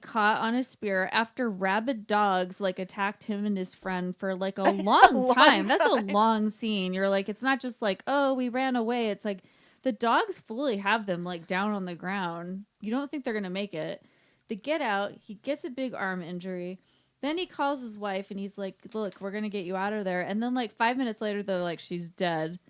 caught on a spear after rabid dogs attacked him and his friend for a long time. That's a long scene. You're it's not just oh, we ran away. It's the dogs fully have them down on the ground. You don't think they're gonna make it. They get out. He gets a big arm injury. Then he calls his wife and he's like, look, we're going to get you out of there. And then 5 minutes later, they're she's dead.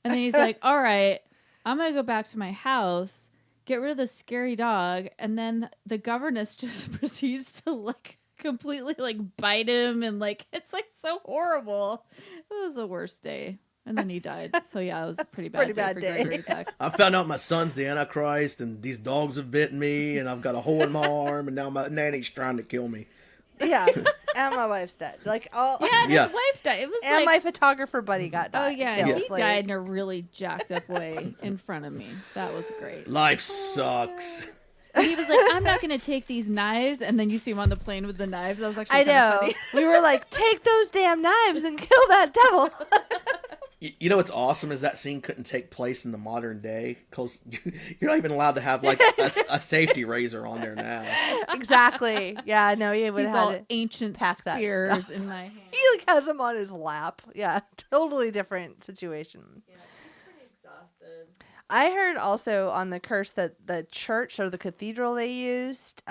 And then he's like, all right, I'm going to go back to my house. get rid of the scary dog. And then the governess just proceeds to like completely like bite him. And like, it's like so horrible. It was the worst day. And then he died. So yeah, it was a pretty bad day for Gregory Peck. I found out my son's the Antichrist and these dogs have bitten me and I've got a hole in my arm and now my nanny's trying to kill me. Yeah, and my wife's dead. Like all. Yeah, and his wife died. It was and my photographer buddy got died. Oh yeah, he died in a really jacked up way in front of me. That was great. Life sucks. And he was like, "I'm not going to take these knives," and then you see him on the plane with the knives. That was actually I know. funny. We were like, "Take those damn knives and kill that devil." You know what's awesome is that scene couldn't take place in the modern day because you're not even allowed to have like a safety razor on there now. Exactly. Yeah, no, he would have had ancient pack spears that in my hand. He like has them on his lap. Yeah, totally different situation. Yeah, he's pretty exhausted. I heard also on the curse that the church or the cathedral they used,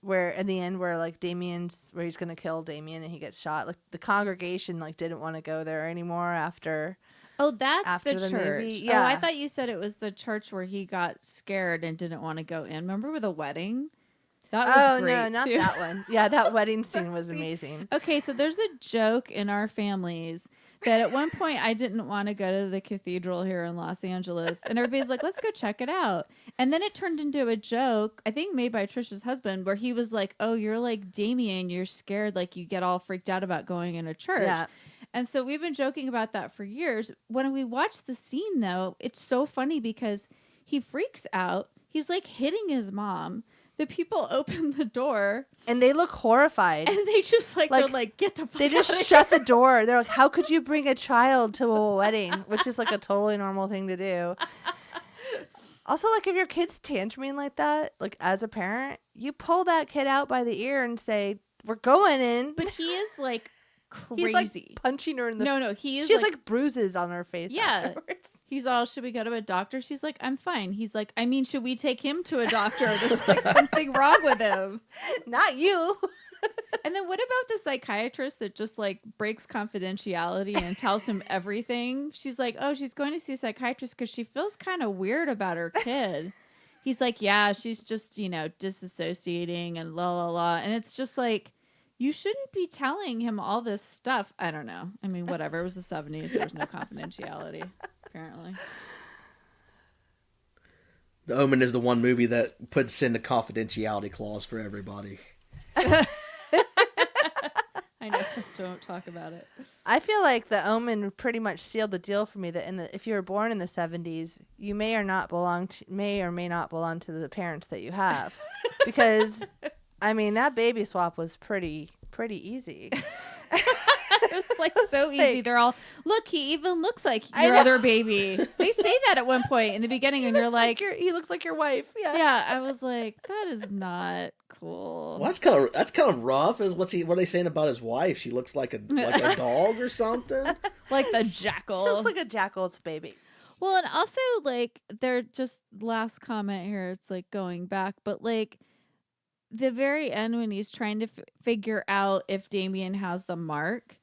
where in the end where like where he's gonna kill Damien and he gets shot, like the congregation like didn't want to go there anymore after. Oh, that's after the church. Movie. Yeah. Oh, I thought you said it was the church where he got scared and didn't want to go in. Remember with the wedding? That was great. No, not too. that one. Yeah, that wedding scene was amazing. Okay, so there's a joke in our families that at one point I didn't want to go to the cathedral here in Los Angeles. And everybody's like, let's go check it out. And then it turned into a joke, I think made by Trisha's husband, where he was like, oh, you're like Damien. You're scared. Like you get all freaked out about going in a church. Yeah. And so we've been joking about that for years. When we watch the scene, though, it's so funny because he freaks out. He's like hitting his mom. The people open the door. And they look horrified. And they just like they're like, get the fuck They just out of shut here. the door. They're like, how could you bring a child to a wedding? Which is like a totally normal thing to do. Also, like if your kid's tantruming like that, like as a parent, you pull that kid out by the ear and say, we're going in. But he is like crazy. He's like punching her in the No, he is. She has like bruises on her face. Yeah. Afterwards. He's all, should we go to a doctor? She's like, I'm fine. He's like, I mean, should we take him to a doctor? There's like something wrong with him. Not you. And then what about the psychiatrist that just like breaks confidentiality and tells him everything? She's like, oh, she's going to see a psychiatrist because she feels kind of weird about her kid. He's like, yeah, she's just, disassociating and la la la. And it's just like, you shouldn't be telling him all this stuff. I don't know. I mean, whatever. It was the 70s. There was no confidentiality, apparently. The Omen is the one movie that puts in the confidentiality clause for everybody. I know. Don't talk about it. I feel like The Omen pretty much sealed the deal for me that if you were born in the 70s, you may or may not belong to the parents that you have. Because I mean, that baby swap was pretty easy. It's like so easy. They're all, look, he even looks like your other baby. They say that at one point in the beginning, and you're like, he looks like your wife. Yeah. Yeah, I was like, that is not cool. Well, that's kind of rough. What are they saying about his wife? She looks like a dog or something. Like the jackal. She looks like a jackal's baby. Well, and also like they're just last comment here. It's like going back, but like the very end when he's trying to figure out if Damien has the mark.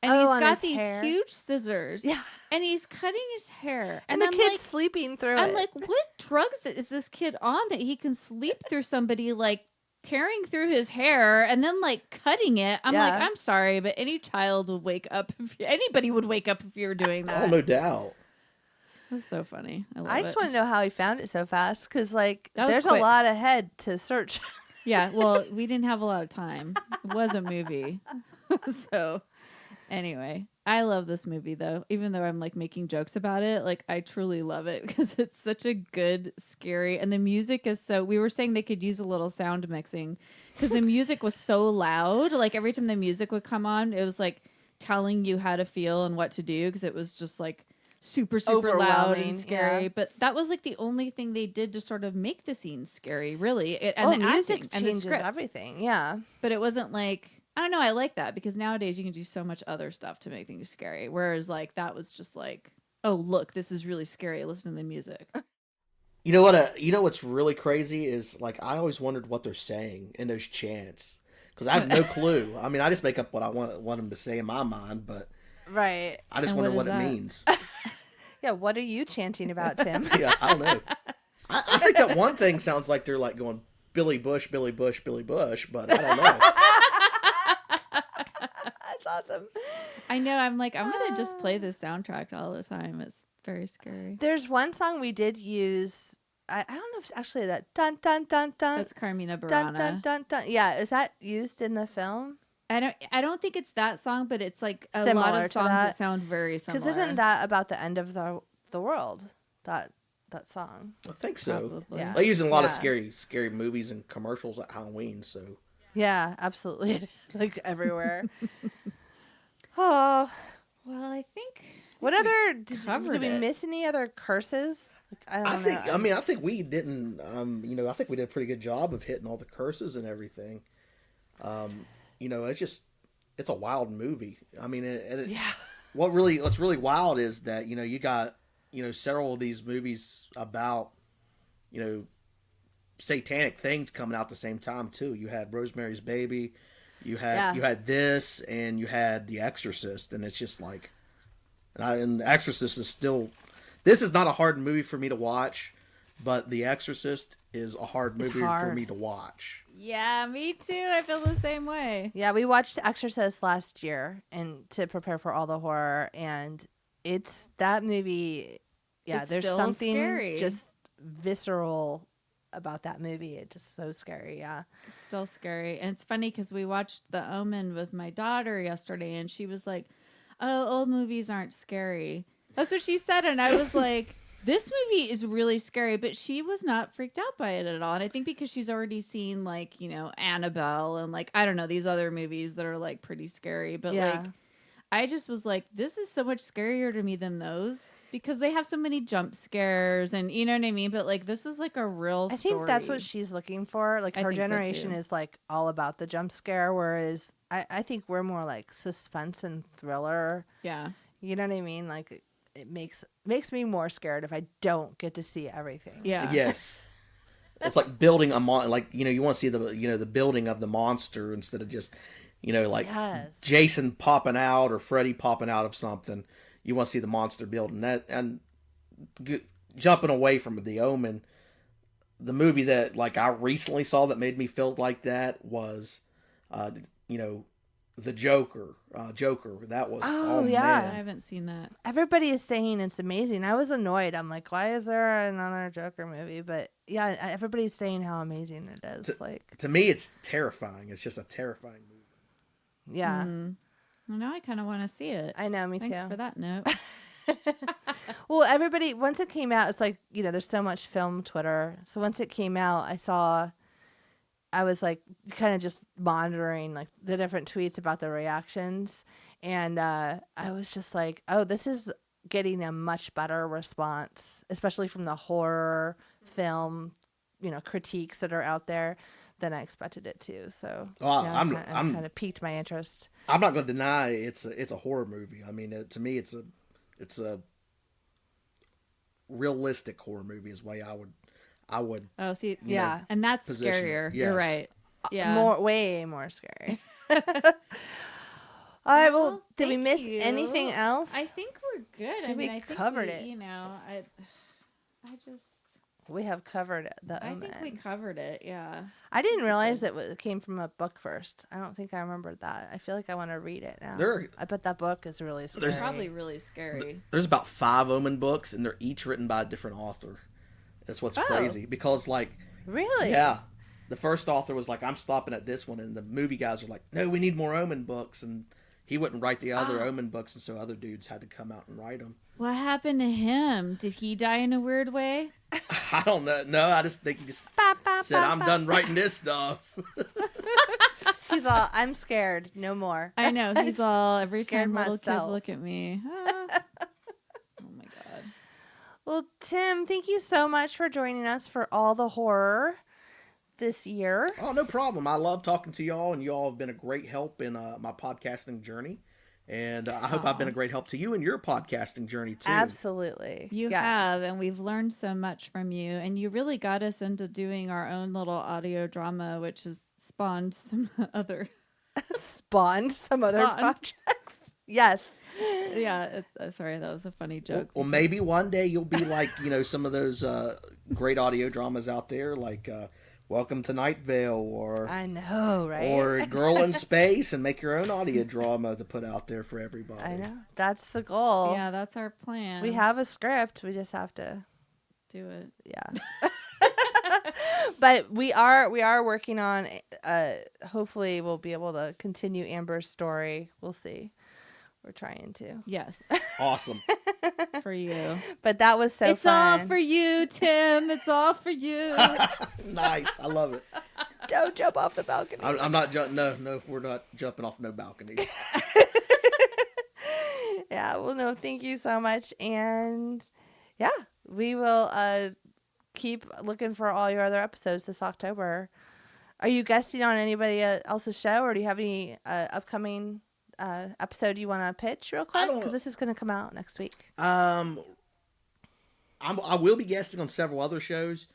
And he's got these huge scissors. Yeah. And he's cutting his hair. And the kid's sleeping through it. I'm like, what drugs is this kid on that he can sleep through somebody like tearing through his hair and then like cutting it? I'm like, I'm sorry, but any child would wake up. Anybody would wake up if you were doing that. Oh, no doubt. That's so funny. I just want to know how he found it so fast because like there's quick. a lot ahead to search. Yeah, well, we didn't have a lot of time. It was a movie. So anyway, I love this movie though. Even though I'm like making jokes about it, like I truly love it because it's such a good, scary, and the music is so. We were saying they could use a little sound mixing because the music was so loud. Like every time the music would come on, it was like telling you how to feel and what to do because it was just like super loud and scary. Yeah. But that was like the only thing they did to sort of make the scene scary, really. And the music acting changes and the script. Everything. Yeah, but it wasn't like. I don't know. I like that because nowadays you can do so much other stuff to make things scary. Whereas like that was just like, oh look, this is really scary. Listen to the music. You know what? You know what's really crazy is like I always wondered what they're saying in those chants because I have no clue. I mean, I just make up what I want them to say in my mind, but right. I just wonder what it means. Yeah, what are you chanting about, Tim? Yeah, I don't know. I think that one thing sounds like they're like going Billy Bush, Billy Bush, Billy Bush, but I don't know. That's awesome. I know. I'm like, I'm going to just play this soundtrack all the time. It's very scary. There's one song we did use. I don't know if actually that dun dun dun dun. That's Carmina Dun Burana. dun dun dun. Yeah, is that used in the film? I don't think it's that song, but it's like a Similar lot of to songs that. that sound very similar. Because isn't that about the end of the world? That song. I think so. Probably. Yeah. I use in a lot of Yeah. scary movies and commercials at Halloween. So Yeah, absolutely. Like everywhere. Oh, Well, I think. what other did covered we it. miss? Any other curses? Like, I don't I know. think. I mean, I think we didn't. I think we did a pretty good job of hitting all the curses and everything. It's a wild movie. I mean, Yeah. what's really wild is that you got several of these movies about satanic things coming out at the same time too. You had Rosemary's Baby, you had this, and you had The Exorcist, and it's just like, and The Exorcist is still. This is not a hard movie for me to watch, but The Exorcist is a hard movie for me to watch. Yeah, me too. I feel the same way. Yeah, we watched Exorcist last year and to prepare for all the horror, and it's that movie. Yeah, It's there's still something scary. just visceral about that movie. It's just so scary. Yeah. It's still scary. And it's funny because we watched The Omen with my daughter yesterday, and she was like, "Oh, old movies aren't scary." That's what she said. And I was like, this movie is really scary, but she was not freaked out by it at all. And I think because she's already seen, like, Annabelle and, like, I don't know, these other movies that are, like, pretty scary. But, Yeah. like, I just was like, this is so much scarier to me than those because they have so many jump scares and, you know what I mean? But, like, this is, like, a real I story. think that's what she's looking for. Like I her think so, generation too. is like all about the jump scare, whereas I think we're more like suspense and thriller. Yeah. You know what I mean? Like it makes me more scared if I don't get to see everything. Yeah. Yes. It's like building a you want to see the building of the monster instead of just Yes. Jason popping out or Freddy popping out of something. You want to see the monster building that. And jumping away from The Omen, the movie that like I recently saw that made me feel like that was the Joker. That was Oh, yeah. I man. haven't seen that. Everybody is saying it's amazing. I was annoyed. I'm like, why is there another Joker movie? But yeah, everybody's saying how amazing it is. To me, it's terrifying. It's just a terrifying movie. Yeah, Well, now I kind of want to see it. I know. Me Thanks too. for that note. Well, everybody, once it came out, it's like, there's so much film Twitter. So once it came out, I was like kind of just monitoring like the different tweets about the reactions. And I was just like, oh, this is getting a much better response, especially from the horror film, critiques that are out there than I expected it to. So I'm kind of piqued my interest. I'm not going to deny it's a horror movie. I mean, to me, it's a realistic horror movie is the way I would. Oh, see, Yeah. and that's Position it. scarier. Yes. You're right. Yeah. Way more scary. All right. Well, did we thank miss you. anything else? I think we're good. think we I think covered it. We have covered the I Omen. think we covered it. Yeah. I didn't realize that it came from a book first. I don't think I remembered that. I feel like I want to read it now. I bet that book is really scary. It's probably really scary. There's about 5 Omen books, and they're each written by a different author. That's what's crazy because Really? yeah, the first author was like, I'm stopping at this one, and the movie guys were like, no, we need more Omen books, and he wouldn't write the other Omen books, and so other dudes had to come out and write them. What happened to him? Did he die in a weird way? I don't know. No, I just think he just said, I'm done writing this stuff. He's all, I'm scared. No more. I know. He's all, every Scared time little kids myself. look at me. Ah. Oh my God. Well, Tim, thank you so much for joining us for all the horror this year. Oh, no problem. I love talking to y'all, and y'all have been a great help in my podcasting journey. And I hope I've been a great help to you in your podcasting journey, too. Absolutely. You have, and we've learned so much from you. And you really got us into doing our own little audio drama, which has spawned some other Spawned some other projects. Yes. Yeah, sorry, that was a funny joke. Well, maybe one day you'll be like, some of those great audio dramas out there, like Welcome to Night Vale, or I know, right? Or Girl in Space, and make your own audio drama to put out there for everybody. I know. That's the goal. Yeah, that's our plan. We have a script. We just have to do it. Yeah. But we are working on hopefully we'll be able to continue Amber's story. We'll see. We're trying to. Yes. Awesome. For you. But that was so it's fun. All for you, Tim. It's all for you. Nice. I love it. Don't jump off the balcony. I'm not jumping. No, we're not jumping off no balconies. Yeah. Well, no, thank you so much. And yeah, we will keep looking for all your other episodes this October. Are you guesting on anybody else's show, or do you have any upcoming episode you want to pitch real quick? Because this is going to come out next week. I will be guesting on several other shows.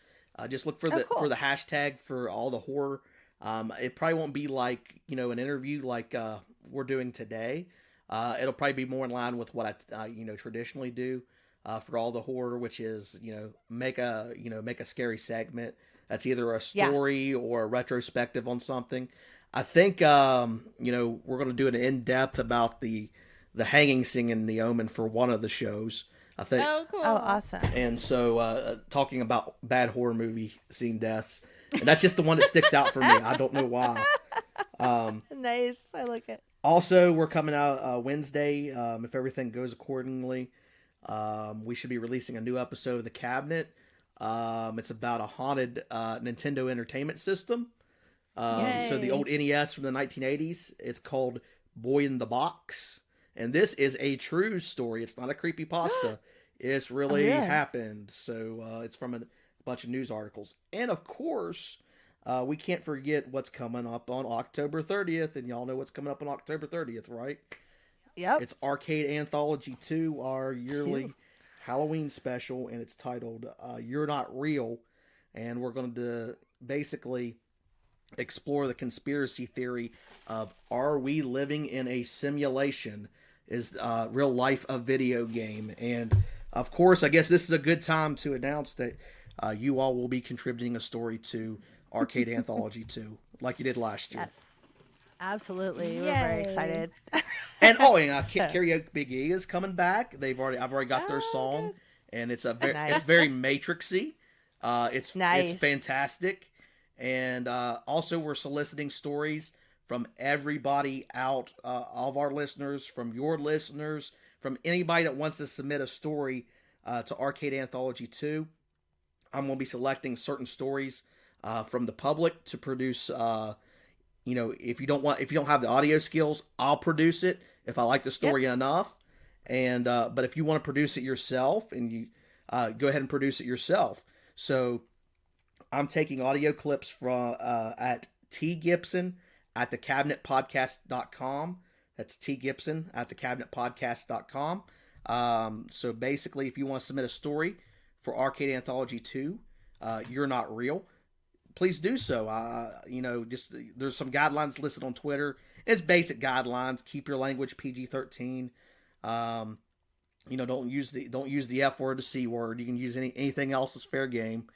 Just look for for the hashtag for all the horror. It probably won't be like an interview like we're doing today. It'll probably be more in line with what I traditionally do for all the horror, which is make a scary segment that's either a story or a retrospective on something. I think we're going to do an in-depth about the hanging scene in The Omen for one of the shows. I think. Oh, cool. Oh, awesome. And so talking about bad horror movie scene deaths, and that's just the one that sticks out for me. I don't know why. Nice. I like it. Also, we're coming out Wednesday. If everything goes accordingly, we should be releasing a new episode of The Cabinet. It's about a haunted Nintendo Entertainment System. So the old NES from the 1980s. It's called Boy in the Box. And this is a true story. It's not a creepypasta. It's really happened. So it's from a bunch of news articles. And of course, we can't forget what's coming up on October 30th. And y'all know what's coming up on October 30th, right? Yep. It's Arcade Anthology 2, our yearly Halloween special. And it's titled You're Not Real. And we're going to basically explore the conspiracy theory of, are we living in a simulation? Is real life a video game? And of course, I guess this is a good time to announce that you all will be contributing a story to Arcade Anthology 2, like you did last year. Yes. Absolutely. We're very excited. And Karaoke Big E is coming back. I've already got their song, good. And it's it's very Matrixy. It's nice. It's fantastic. And also we're soliciting stories from everybody out of our listeners, from your listeners, from anybody that wants to submit a story to Arcade Anthology 2. I'm going to be selecting certain stories from the public to produce. If you don't have the audio skills, I'll produce it if I like the story enough. And but if you want to produce it yourself, and you go ahead and produce it yourself. So I'm taking audio clips from at T Gibson at thecabinetpodcast.com. That's T Gibson at thecabinetpodcast.com. So basically, if you want to submit a story for Arcade Anthology 2, You're Not Real, please do so. There's some guidelines listed on Twitter. It's basic guidelines. Keep your language PG-13. Don't use the F word, the C word. You can use anything else is fair game.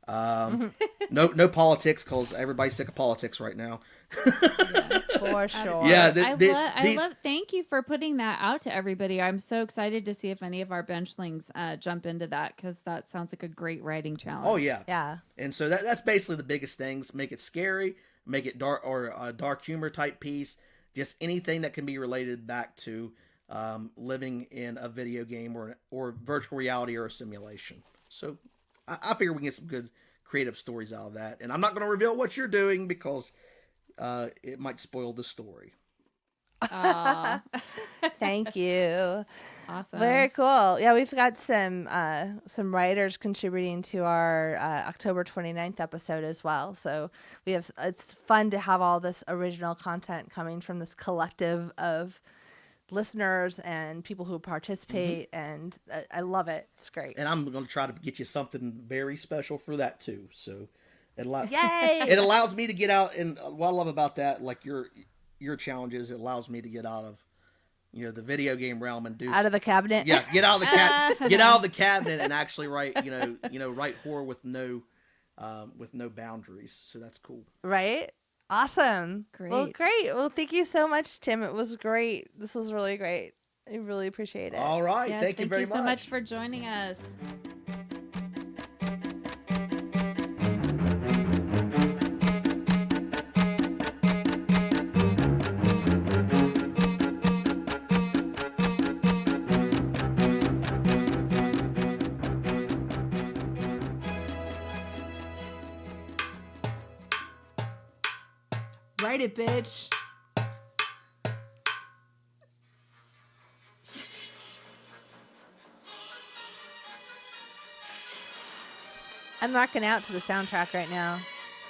No politics, because everybody's sick of politics right now. For sure. Yeah, I love. Thank you for putting that out to everybody. I'm so excited to see if any of our benchlings jump into that, because that sounds like a great writing challenge. Oh yeah, yeah. And so that's basically the biggest things. Make it scary, make it dark, or a dark humor type piece. Just anything that can be related back to living in a video game or virtual reality or a simulation. So I figure we can get some good creative stories out of that. And I'm not going to reveal what you're doing, because it might spoil the story. Thank you. Awesome. Very cool. Yeah, we've got some writers contributing to our October 29th episode as well. So it's fun to have all this original content coming from this collective of listeners and people who participate, and I love it. It's great. And I'm going to try to get you something very special for that too. So it allows me to get out, and what I love about that, like your challenges, it allows me to get out of the video game realm and do Out of the cabinet. Yeah, get out of the cabinet and actually write write horror with no boundaries. So that's cool. Right? Awesome. Great. Well, great. Well, thank you so much, Tim. It was great. This was really great. I really appreciate it. All right. Yes, thank you very much. Thank you so much for joining us. Write it, bitch. I'm rocking out to the soundtrack right now.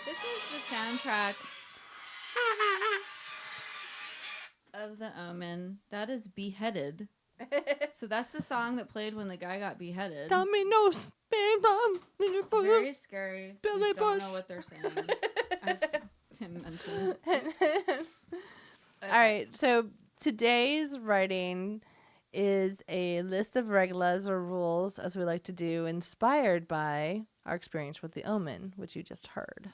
This is the soundtrack of The Omen. That is Beheaded. So that's the song that played when the guy got beheaded. Dominoes, It's very scary. Billy We don't Bush. know what they're saying. As Tim mentioned. All right, so today's writing is a list of reglas or rules, as we like to do, inspired by our experience with The Omen, which you just heard.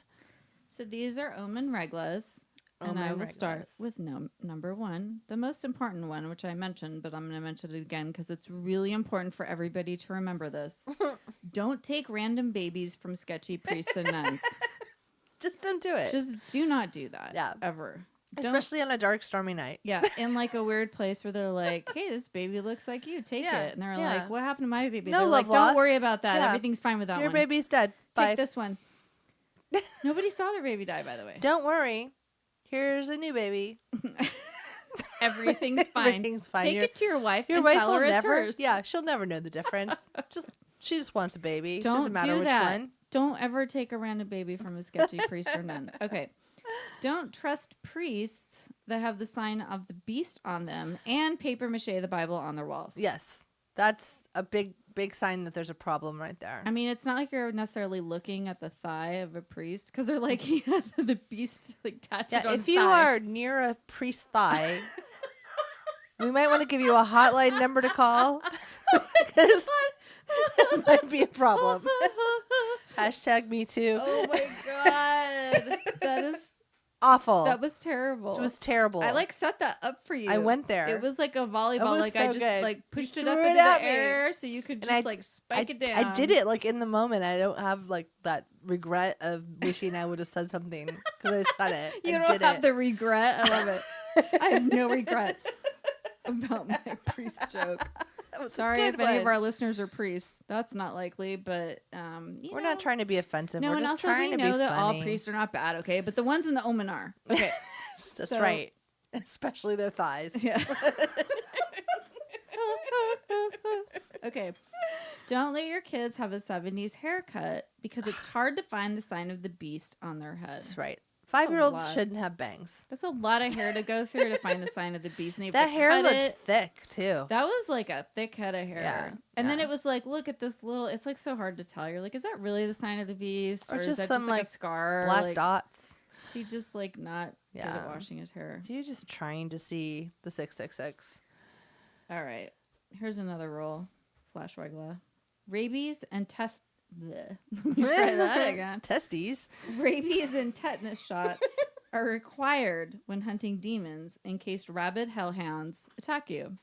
So these are Omen reglas. And I will start with number 1, the most important one, which I mentioned, but I'm going to mention it again because it's really important for everybody to remember this. Don't take random babies from sketchy priests and nuns. Just don't do it. Just do not do that. Yeah. Ever. Especially on a dark, stormy night. Yeah, in like a weird place where they're like, "Hey, this baby looks like you. Take Yeah, it." And they're yeah. like, "What happened to my baby?" No they're love like, "Don't lost. worry about that. Yeah. Everything's fine with that Your one. baby's dead. Bye. Take this one." Nobody saw their baby die, by the way. Don't worry. Here's a new baby. Everything's fine. Everything's fine. Take it to your wife. Your and wife tell will her it's never. hers. Yeah, she'll never know the difference. She just wants a baby. Don't Doesn't matter do which that. one. Don't ever take a random baby from a sketchy priest or nun. Okay. Don't trust priests that have the sign of the beast on them and paper mache the Bible on their walls. Yes, that's a big sign that there's a problem right there. I mean, it's not like you're necessarily looking at the thigh of a priest because they're like, he had the beast like tattooed on his if you thigh. are near a priest's thigh, we might want to give you a hotline number to call because it might be a problem. Hashtag me too. Oh my god, that is Awful. that was terrible. It was terrible. I like set that up for you. I went there. It was like a volleyball. was Like so I just good. like pushed You it up threw it into at the me. air so you could And just like spike it down. I did it like in the moment. I don't have like that regret of wishing I would have said something because I said it. You I don't did have it. the regret. I love it. I have no regrets about my priest joke. That was a Sorry good if any of one. our listeners are priests. That's not likely, but We're not trying to be offensive. No, We're and just also trying we to know be that funny. all priests are not bad, okay? But the ones in the Omen are. Okay. That's So- right. Especially their thighs. Yeah. Okay. Don't let your kids have a 70s haircut because it's hard to find the sign of the beast on their head. That's right. 5-year-olds lot. shouldn't have bangs. That's a lot of hair to go through to find the sign of the beast. And they have That to hair cut looked it. thick too. That was like a thick head of hair. Yeah, And then yeah. it was like, look at this little, it's like so hard to tell. You're like, is that really the sign of the beast? Or is just that some, just like like, a scar? Black like, dots. Is he just like not good Yeah. at washing his hair? You're just trying to see the 666. All right. Here's another rule / regla. Rabies and bleh. Let me try that again. Testes. Rabies and tetanus shots are required when hunting demons in case rabid hellhounds attack you.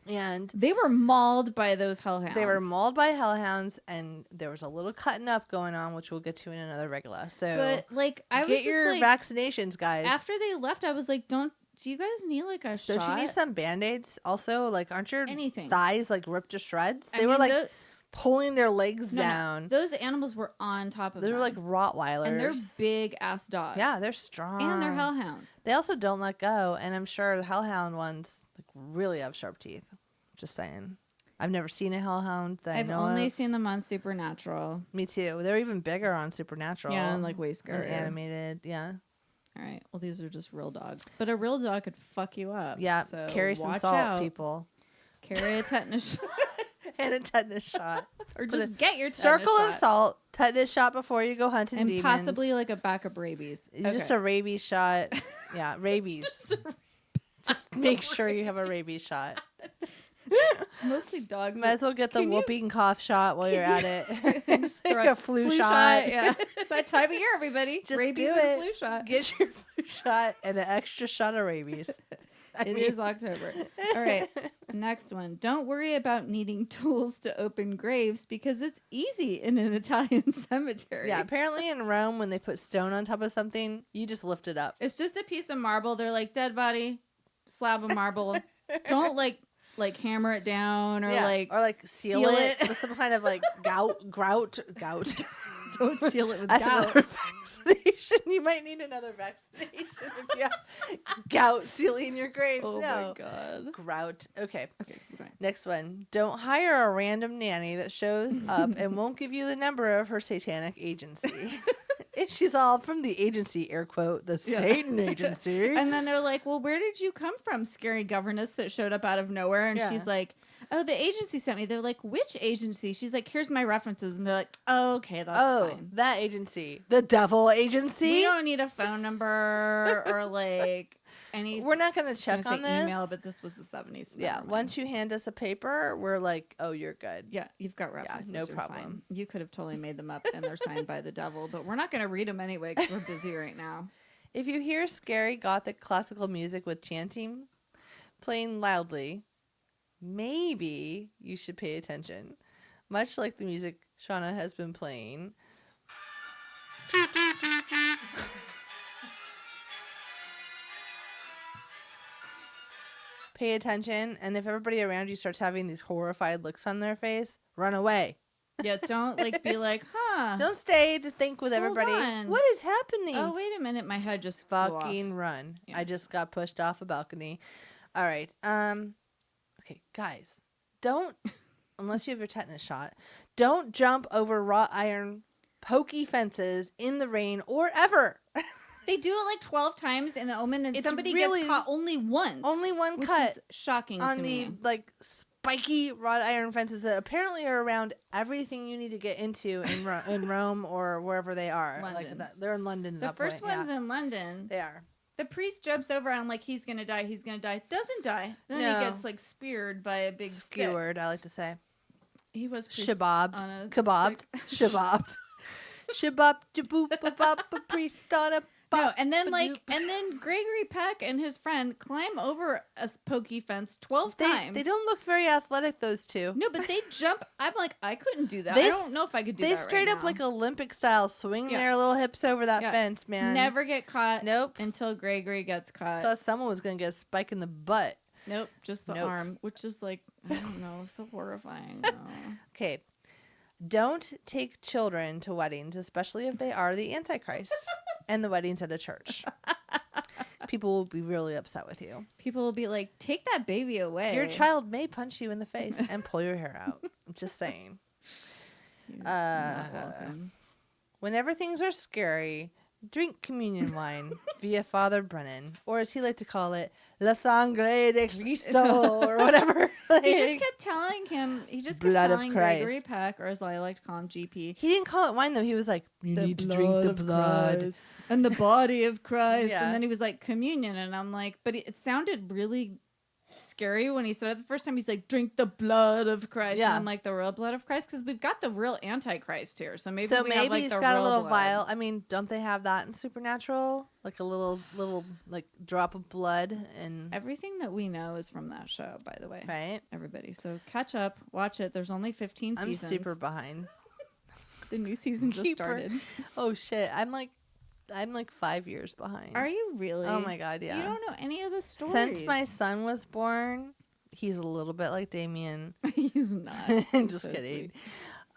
And They were mauled by those hellhounds. they were mauled by hellhounds, and there was a little cutting up going on, which we'll get to in another regula. So But like, I was get just your like, vaccinations, guys. after they left, I was like, do you guys need like a Don't shot? you need some band-aids? Also, like, aren't your Anything. thighs like ripped to shreds? I They were mean, like those- pulling their legs no, down. those animals were on top of They them. were like Rottweilers. and they're big ass dogs. yeah, they're strong. And they're hellhounds. They also don't let go, and I'm sure the hellhound ones like really have sharp teeth. Just saying. I've never seen a hellhound that I've I know only of. seen them on Supernatural. Me too. They're even bigger on Supernatural. Yeah, and like way and scarier. animated. Yeah, All right. Well, these are just real dogs, but a real dog could fuck you up. yeah. So Carry some watch salt, out. people, Carry a tetanus shot, and a tetanus shot. or Put just get your tetanus Circle shot. of salt, tetanus shot before you go hunting and demons. possibly like a backup rabies. It's just a rabies shot. Yeah, rabies. Just make sure you have a rabies shot. Mostly dogs. Might as well get the whooping cough shot while you're at it. Just Like a flu shot. Yeah. It's that time of year, everybody. Just Rabies do and it. flu shot. Get your flu shot and an extra shot of rabies. It is October. All right. Next one. Don't worry about needing tools to open graves because it's easy in an Italian cemetery. Yeah, apparently in Rome, when they put stone on top of something, you just lift it up. It's just a piece of marble. They're like, dead body, slab of marble. Don't like hammer it down or seal it with some kind of like grout. Don't seal it with That's gout. another vaccination. You might need another vaccination if you have gout sealing your graves. Oh no. my God. Grout. Okay. Keep going. Next one. Don't hire a random nanny that shows up and won't give you the number of her satanic agency. And she's all from the agency, air quote, the Satan agency. And then they're like, well, where did you come from, scary governess that showed up out of nowhere? And she's like, oh, the agency sent me. They're like, which agency? She's like, here's my references. And they're like, oh, okay, that's fine. That agency. The devil agency? We don't need a phone number or like any. We're not going to check on this. Email, but this was the 70s. So yeah, once you hand us a paper, we're like, oh, you're good. Yeah, you've got references. Yeah, no you're problem. Fine. You could have totally made them up and they're signed by the devil, but we're not going to read them anyway because we're busy right now. If you hear scary gothic classical music with chanting playing loudly, maybe you should pay attention. Much like the music Shauna has been playing. Pay attention, and if everybody around you starts having these horrified looks on their face, run away. Yeah, don't be like, huh. Don't stay to think with everybody. On. What is happening? Oh, wait a minute. My head just fucking run. Yeah. I just got pushed off a balcony. All right. Okay, guys. Don't, unless you have your tetanus shot, don't jump over wrought iron pokey fences in the rain or ever. They do it like 12 times in the Omen, and somebody gets caught only once. Only one which cut. Is shocking on to the me. like spiky wrought iron fences that apparently are around everything you need to get into in Rome or wherever they are. London. Like that, they're in London. The first one's in London. They are. The priest jumps over and I'm like, he's gonna die. Doesn't die. Then he gets like speared by a big skewered. I like to say. He was shabobbed. Kebabbed. Shabobbed. Shabobbed. Jaboop. A priest on a. No, and then Gregory Peck and his friend climb over a pokey fence 12 times. They don't look very athletic, those two. No, but they jump. I'm like, I couldn't do that. I don't know if I could do that. They straight up like Olympic style swing their little hips over that fence, man. Never get caught. Nope. Until Gregory gets caught. Thought someone was going to get a spike in the butt. Nope. Just the arm, which is like, I don't know, so horrifying. Okay. Don't take children to weddings, especially if they are the Antichrist and the wedding's at a church. People will be really upset with you. People will be like, take that baby away. Your child may punch you in the face and pull your hair out. I'm just saying. Whenever things are scary, drink communion wine via Father Brennan, or as he liked to call it, La Sangre de Cristo, or whatever. He just kept telling him, Gregory Peck, or as I like to call him, GP. He didn't call it wine, though. He was like, you need to drink the blood. Christ and the body of Christ. Yeah. And then he was like, communion. And I'm like, but it sounded really scary when he said it the first time. He's like, drink the blood of Christ. Yeah. And I'm like, the real blood of Christ? Because we've got the real Antichrist here. So maybe we have, like, he's the got real a little blood. vial. I mean, don't they have that in Supernatural? Like a little like drop of blood and everything that we know is from that show, by the way. Right. Everybody. So catch up, watch it. There's only 15 seasons. I'm super behind. The new season just started. Oh shit. I'm like 5 years behind. Are you really? Oh my god, yeah. You don't know any of the stories. Since my son was born, he's a little bit like Damien. He's not. I'm just kidding.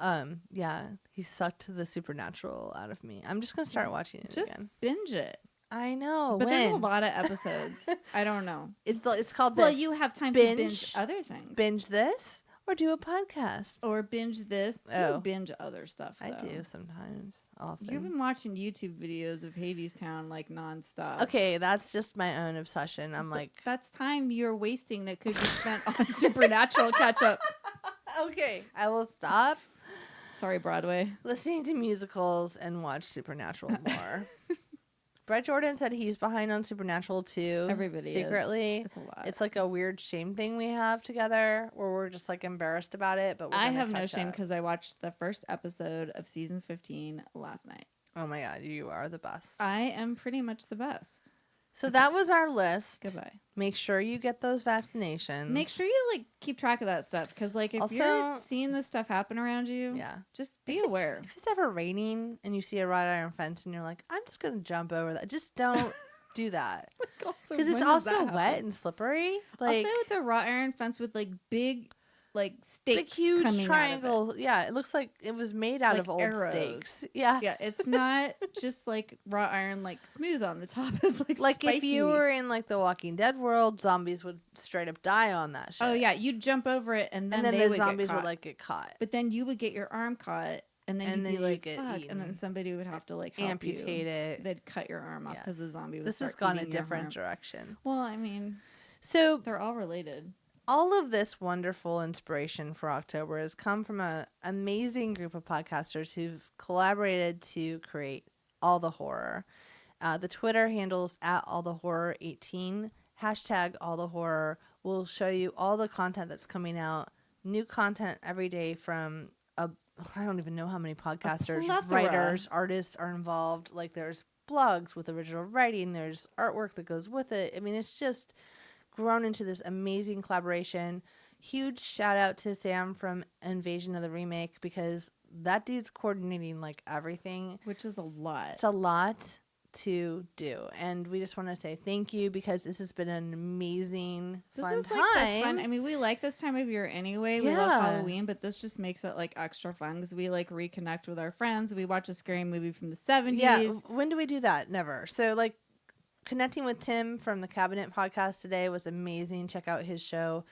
Sweet. Yeah, he sucked the Supernatural out of me. I'm just gonna start watching it just again. Binge it. I know, but there's a lot of episodes. I don't know. It's called this. Well, you have time to binge other things. Binge this or do a podcast or binge this. Oh, you binge other stuff. Though. I do sometimes. Often. You've been watching YouTube videos of Hadestown like nonstop. Okay, that's just my own obsession. I'm like, that's time you're wasting that could be spent on Supernatural catch up. Okay, I will stop. Sorry, Broadway. Listening to musicals and watch Supernatural more. Brett Jordan said he's behind on Supernatural too. Everybody secretly. is. It's a lot. It's like a weird shame thing we have together where we're just like embarrassed about it, but I have no shame because I watched the first episode of season 15 last night. Oh my God, you are the best. I am pretty much the best. So that was our list. Goodbye. Make sure you get those vaccinations. Make sure you like keep track of that stuff because like if you're seeing this stuff happen around you, just be aware. If it's ever raining and you see a wrought iron fence and you're like, I'm just gonna jump over that, just don't do that because it's also wet and slippery. Like, also, it's a wrought iron fence with like big stakes, huge triangle. Yeah, it looks like it was made out of old arrows. Stakes. Yeah, it's not just like wrought iron, like smooth on the top. It's like if you were in like the Walking Dead world, zombies would straight up die on that shit. Oh yeah, you'd jump over it, and then the zombies would like get caught. But then you would get your arm caught, and then you'd be like, fuck, eaten. And then somebody would have to like help amputate it. They'd cut your arm off because the zombie would. This has gone a different direction. Well, I mean, so they're all related. All of this wonderful inspiration for October has come from an amazing group of podcasters who've collaborated to create All the Horror. The Twitter handles @allthehorror18, #allthehorror will show you all the content that's coming out, new content every day from I don't even know how many podcasters, writers, artists are involved. Like there's blogs with original writing, there's artwork that goes with it. I mean, it's just grown into this amazing collaboration. Huge shout out to Sam from Invasion of the Remake because that dude's coordinating like everything, which is a lot. It's a lot to do, and we just want to say thank you because this has been an amazing fun time. I mean, we like this time of year anyway. We love Halloween, but this just makes it like extra fun because we like reconnect with our friends. We watch a scary movie from the 70s. Yeah, when do we do that? Never. So like connecting with Tim from the Cabinet podcast today was amazing. Check out his show.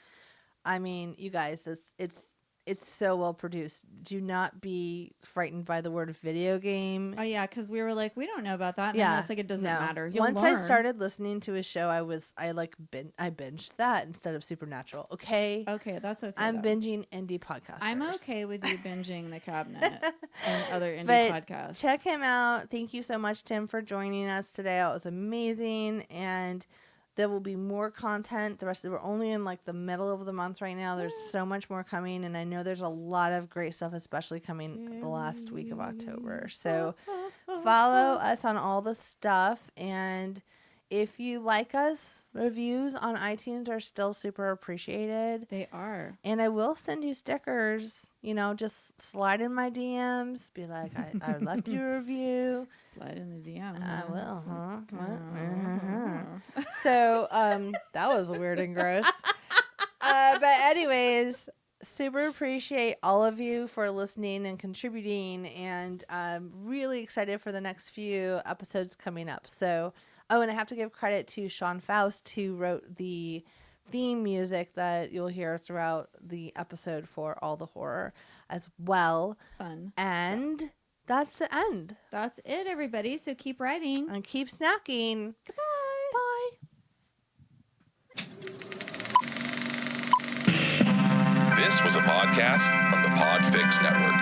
I mean, you guys, it's so well produced. Do not be frightened by the word video game. Oh yeah, because we were like, we don't know about that. And then it's like it doesn't matter. Once I started listening to his show, I binged that instead of Supernatural. Okay, that's okay. I'm binging indie podcasts. I'm okay with you binging the Cabinet and other indie podcasts. Check him out. Thank you so much, Tim, for joining us today. It was amazing, and there will be more content. We're only in like the middle of the month right now. There's so much more coming, and I know there's a lot of great stuff, especially coming the last week of October. So follow us on all the stuff, and if you like us, reviews on iTunes are still super appreciated. They are. And I will send you stickers. You know, just slide in my DMs. Be like, I left you a review. Slide in the DM. I will, huh? So, that was weird and gross. But anyways, super appreciate all of you for listening and contributing. And I'm really excited for the next few episodes coming up. So, and I have to give credit to Sean Faust, who wrote the theme music that you'll hear throughout the episode for All the Horror as well. Fun. And that's the end. That's it, everybody. So keep writing. And keep snacking. Goodbye. Bye. This was a podcast from the Podfix Network.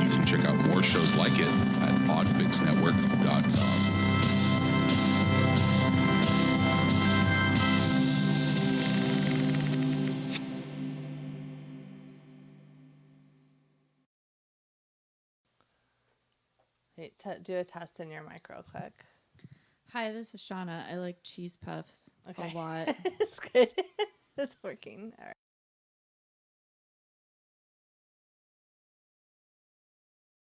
You can check out more shows like it at podfixnetwork.com. Hey, do a test in your mic real quick. Hi, this is Shauna. I like cheese puffs a lot. It's good. It's working. All right.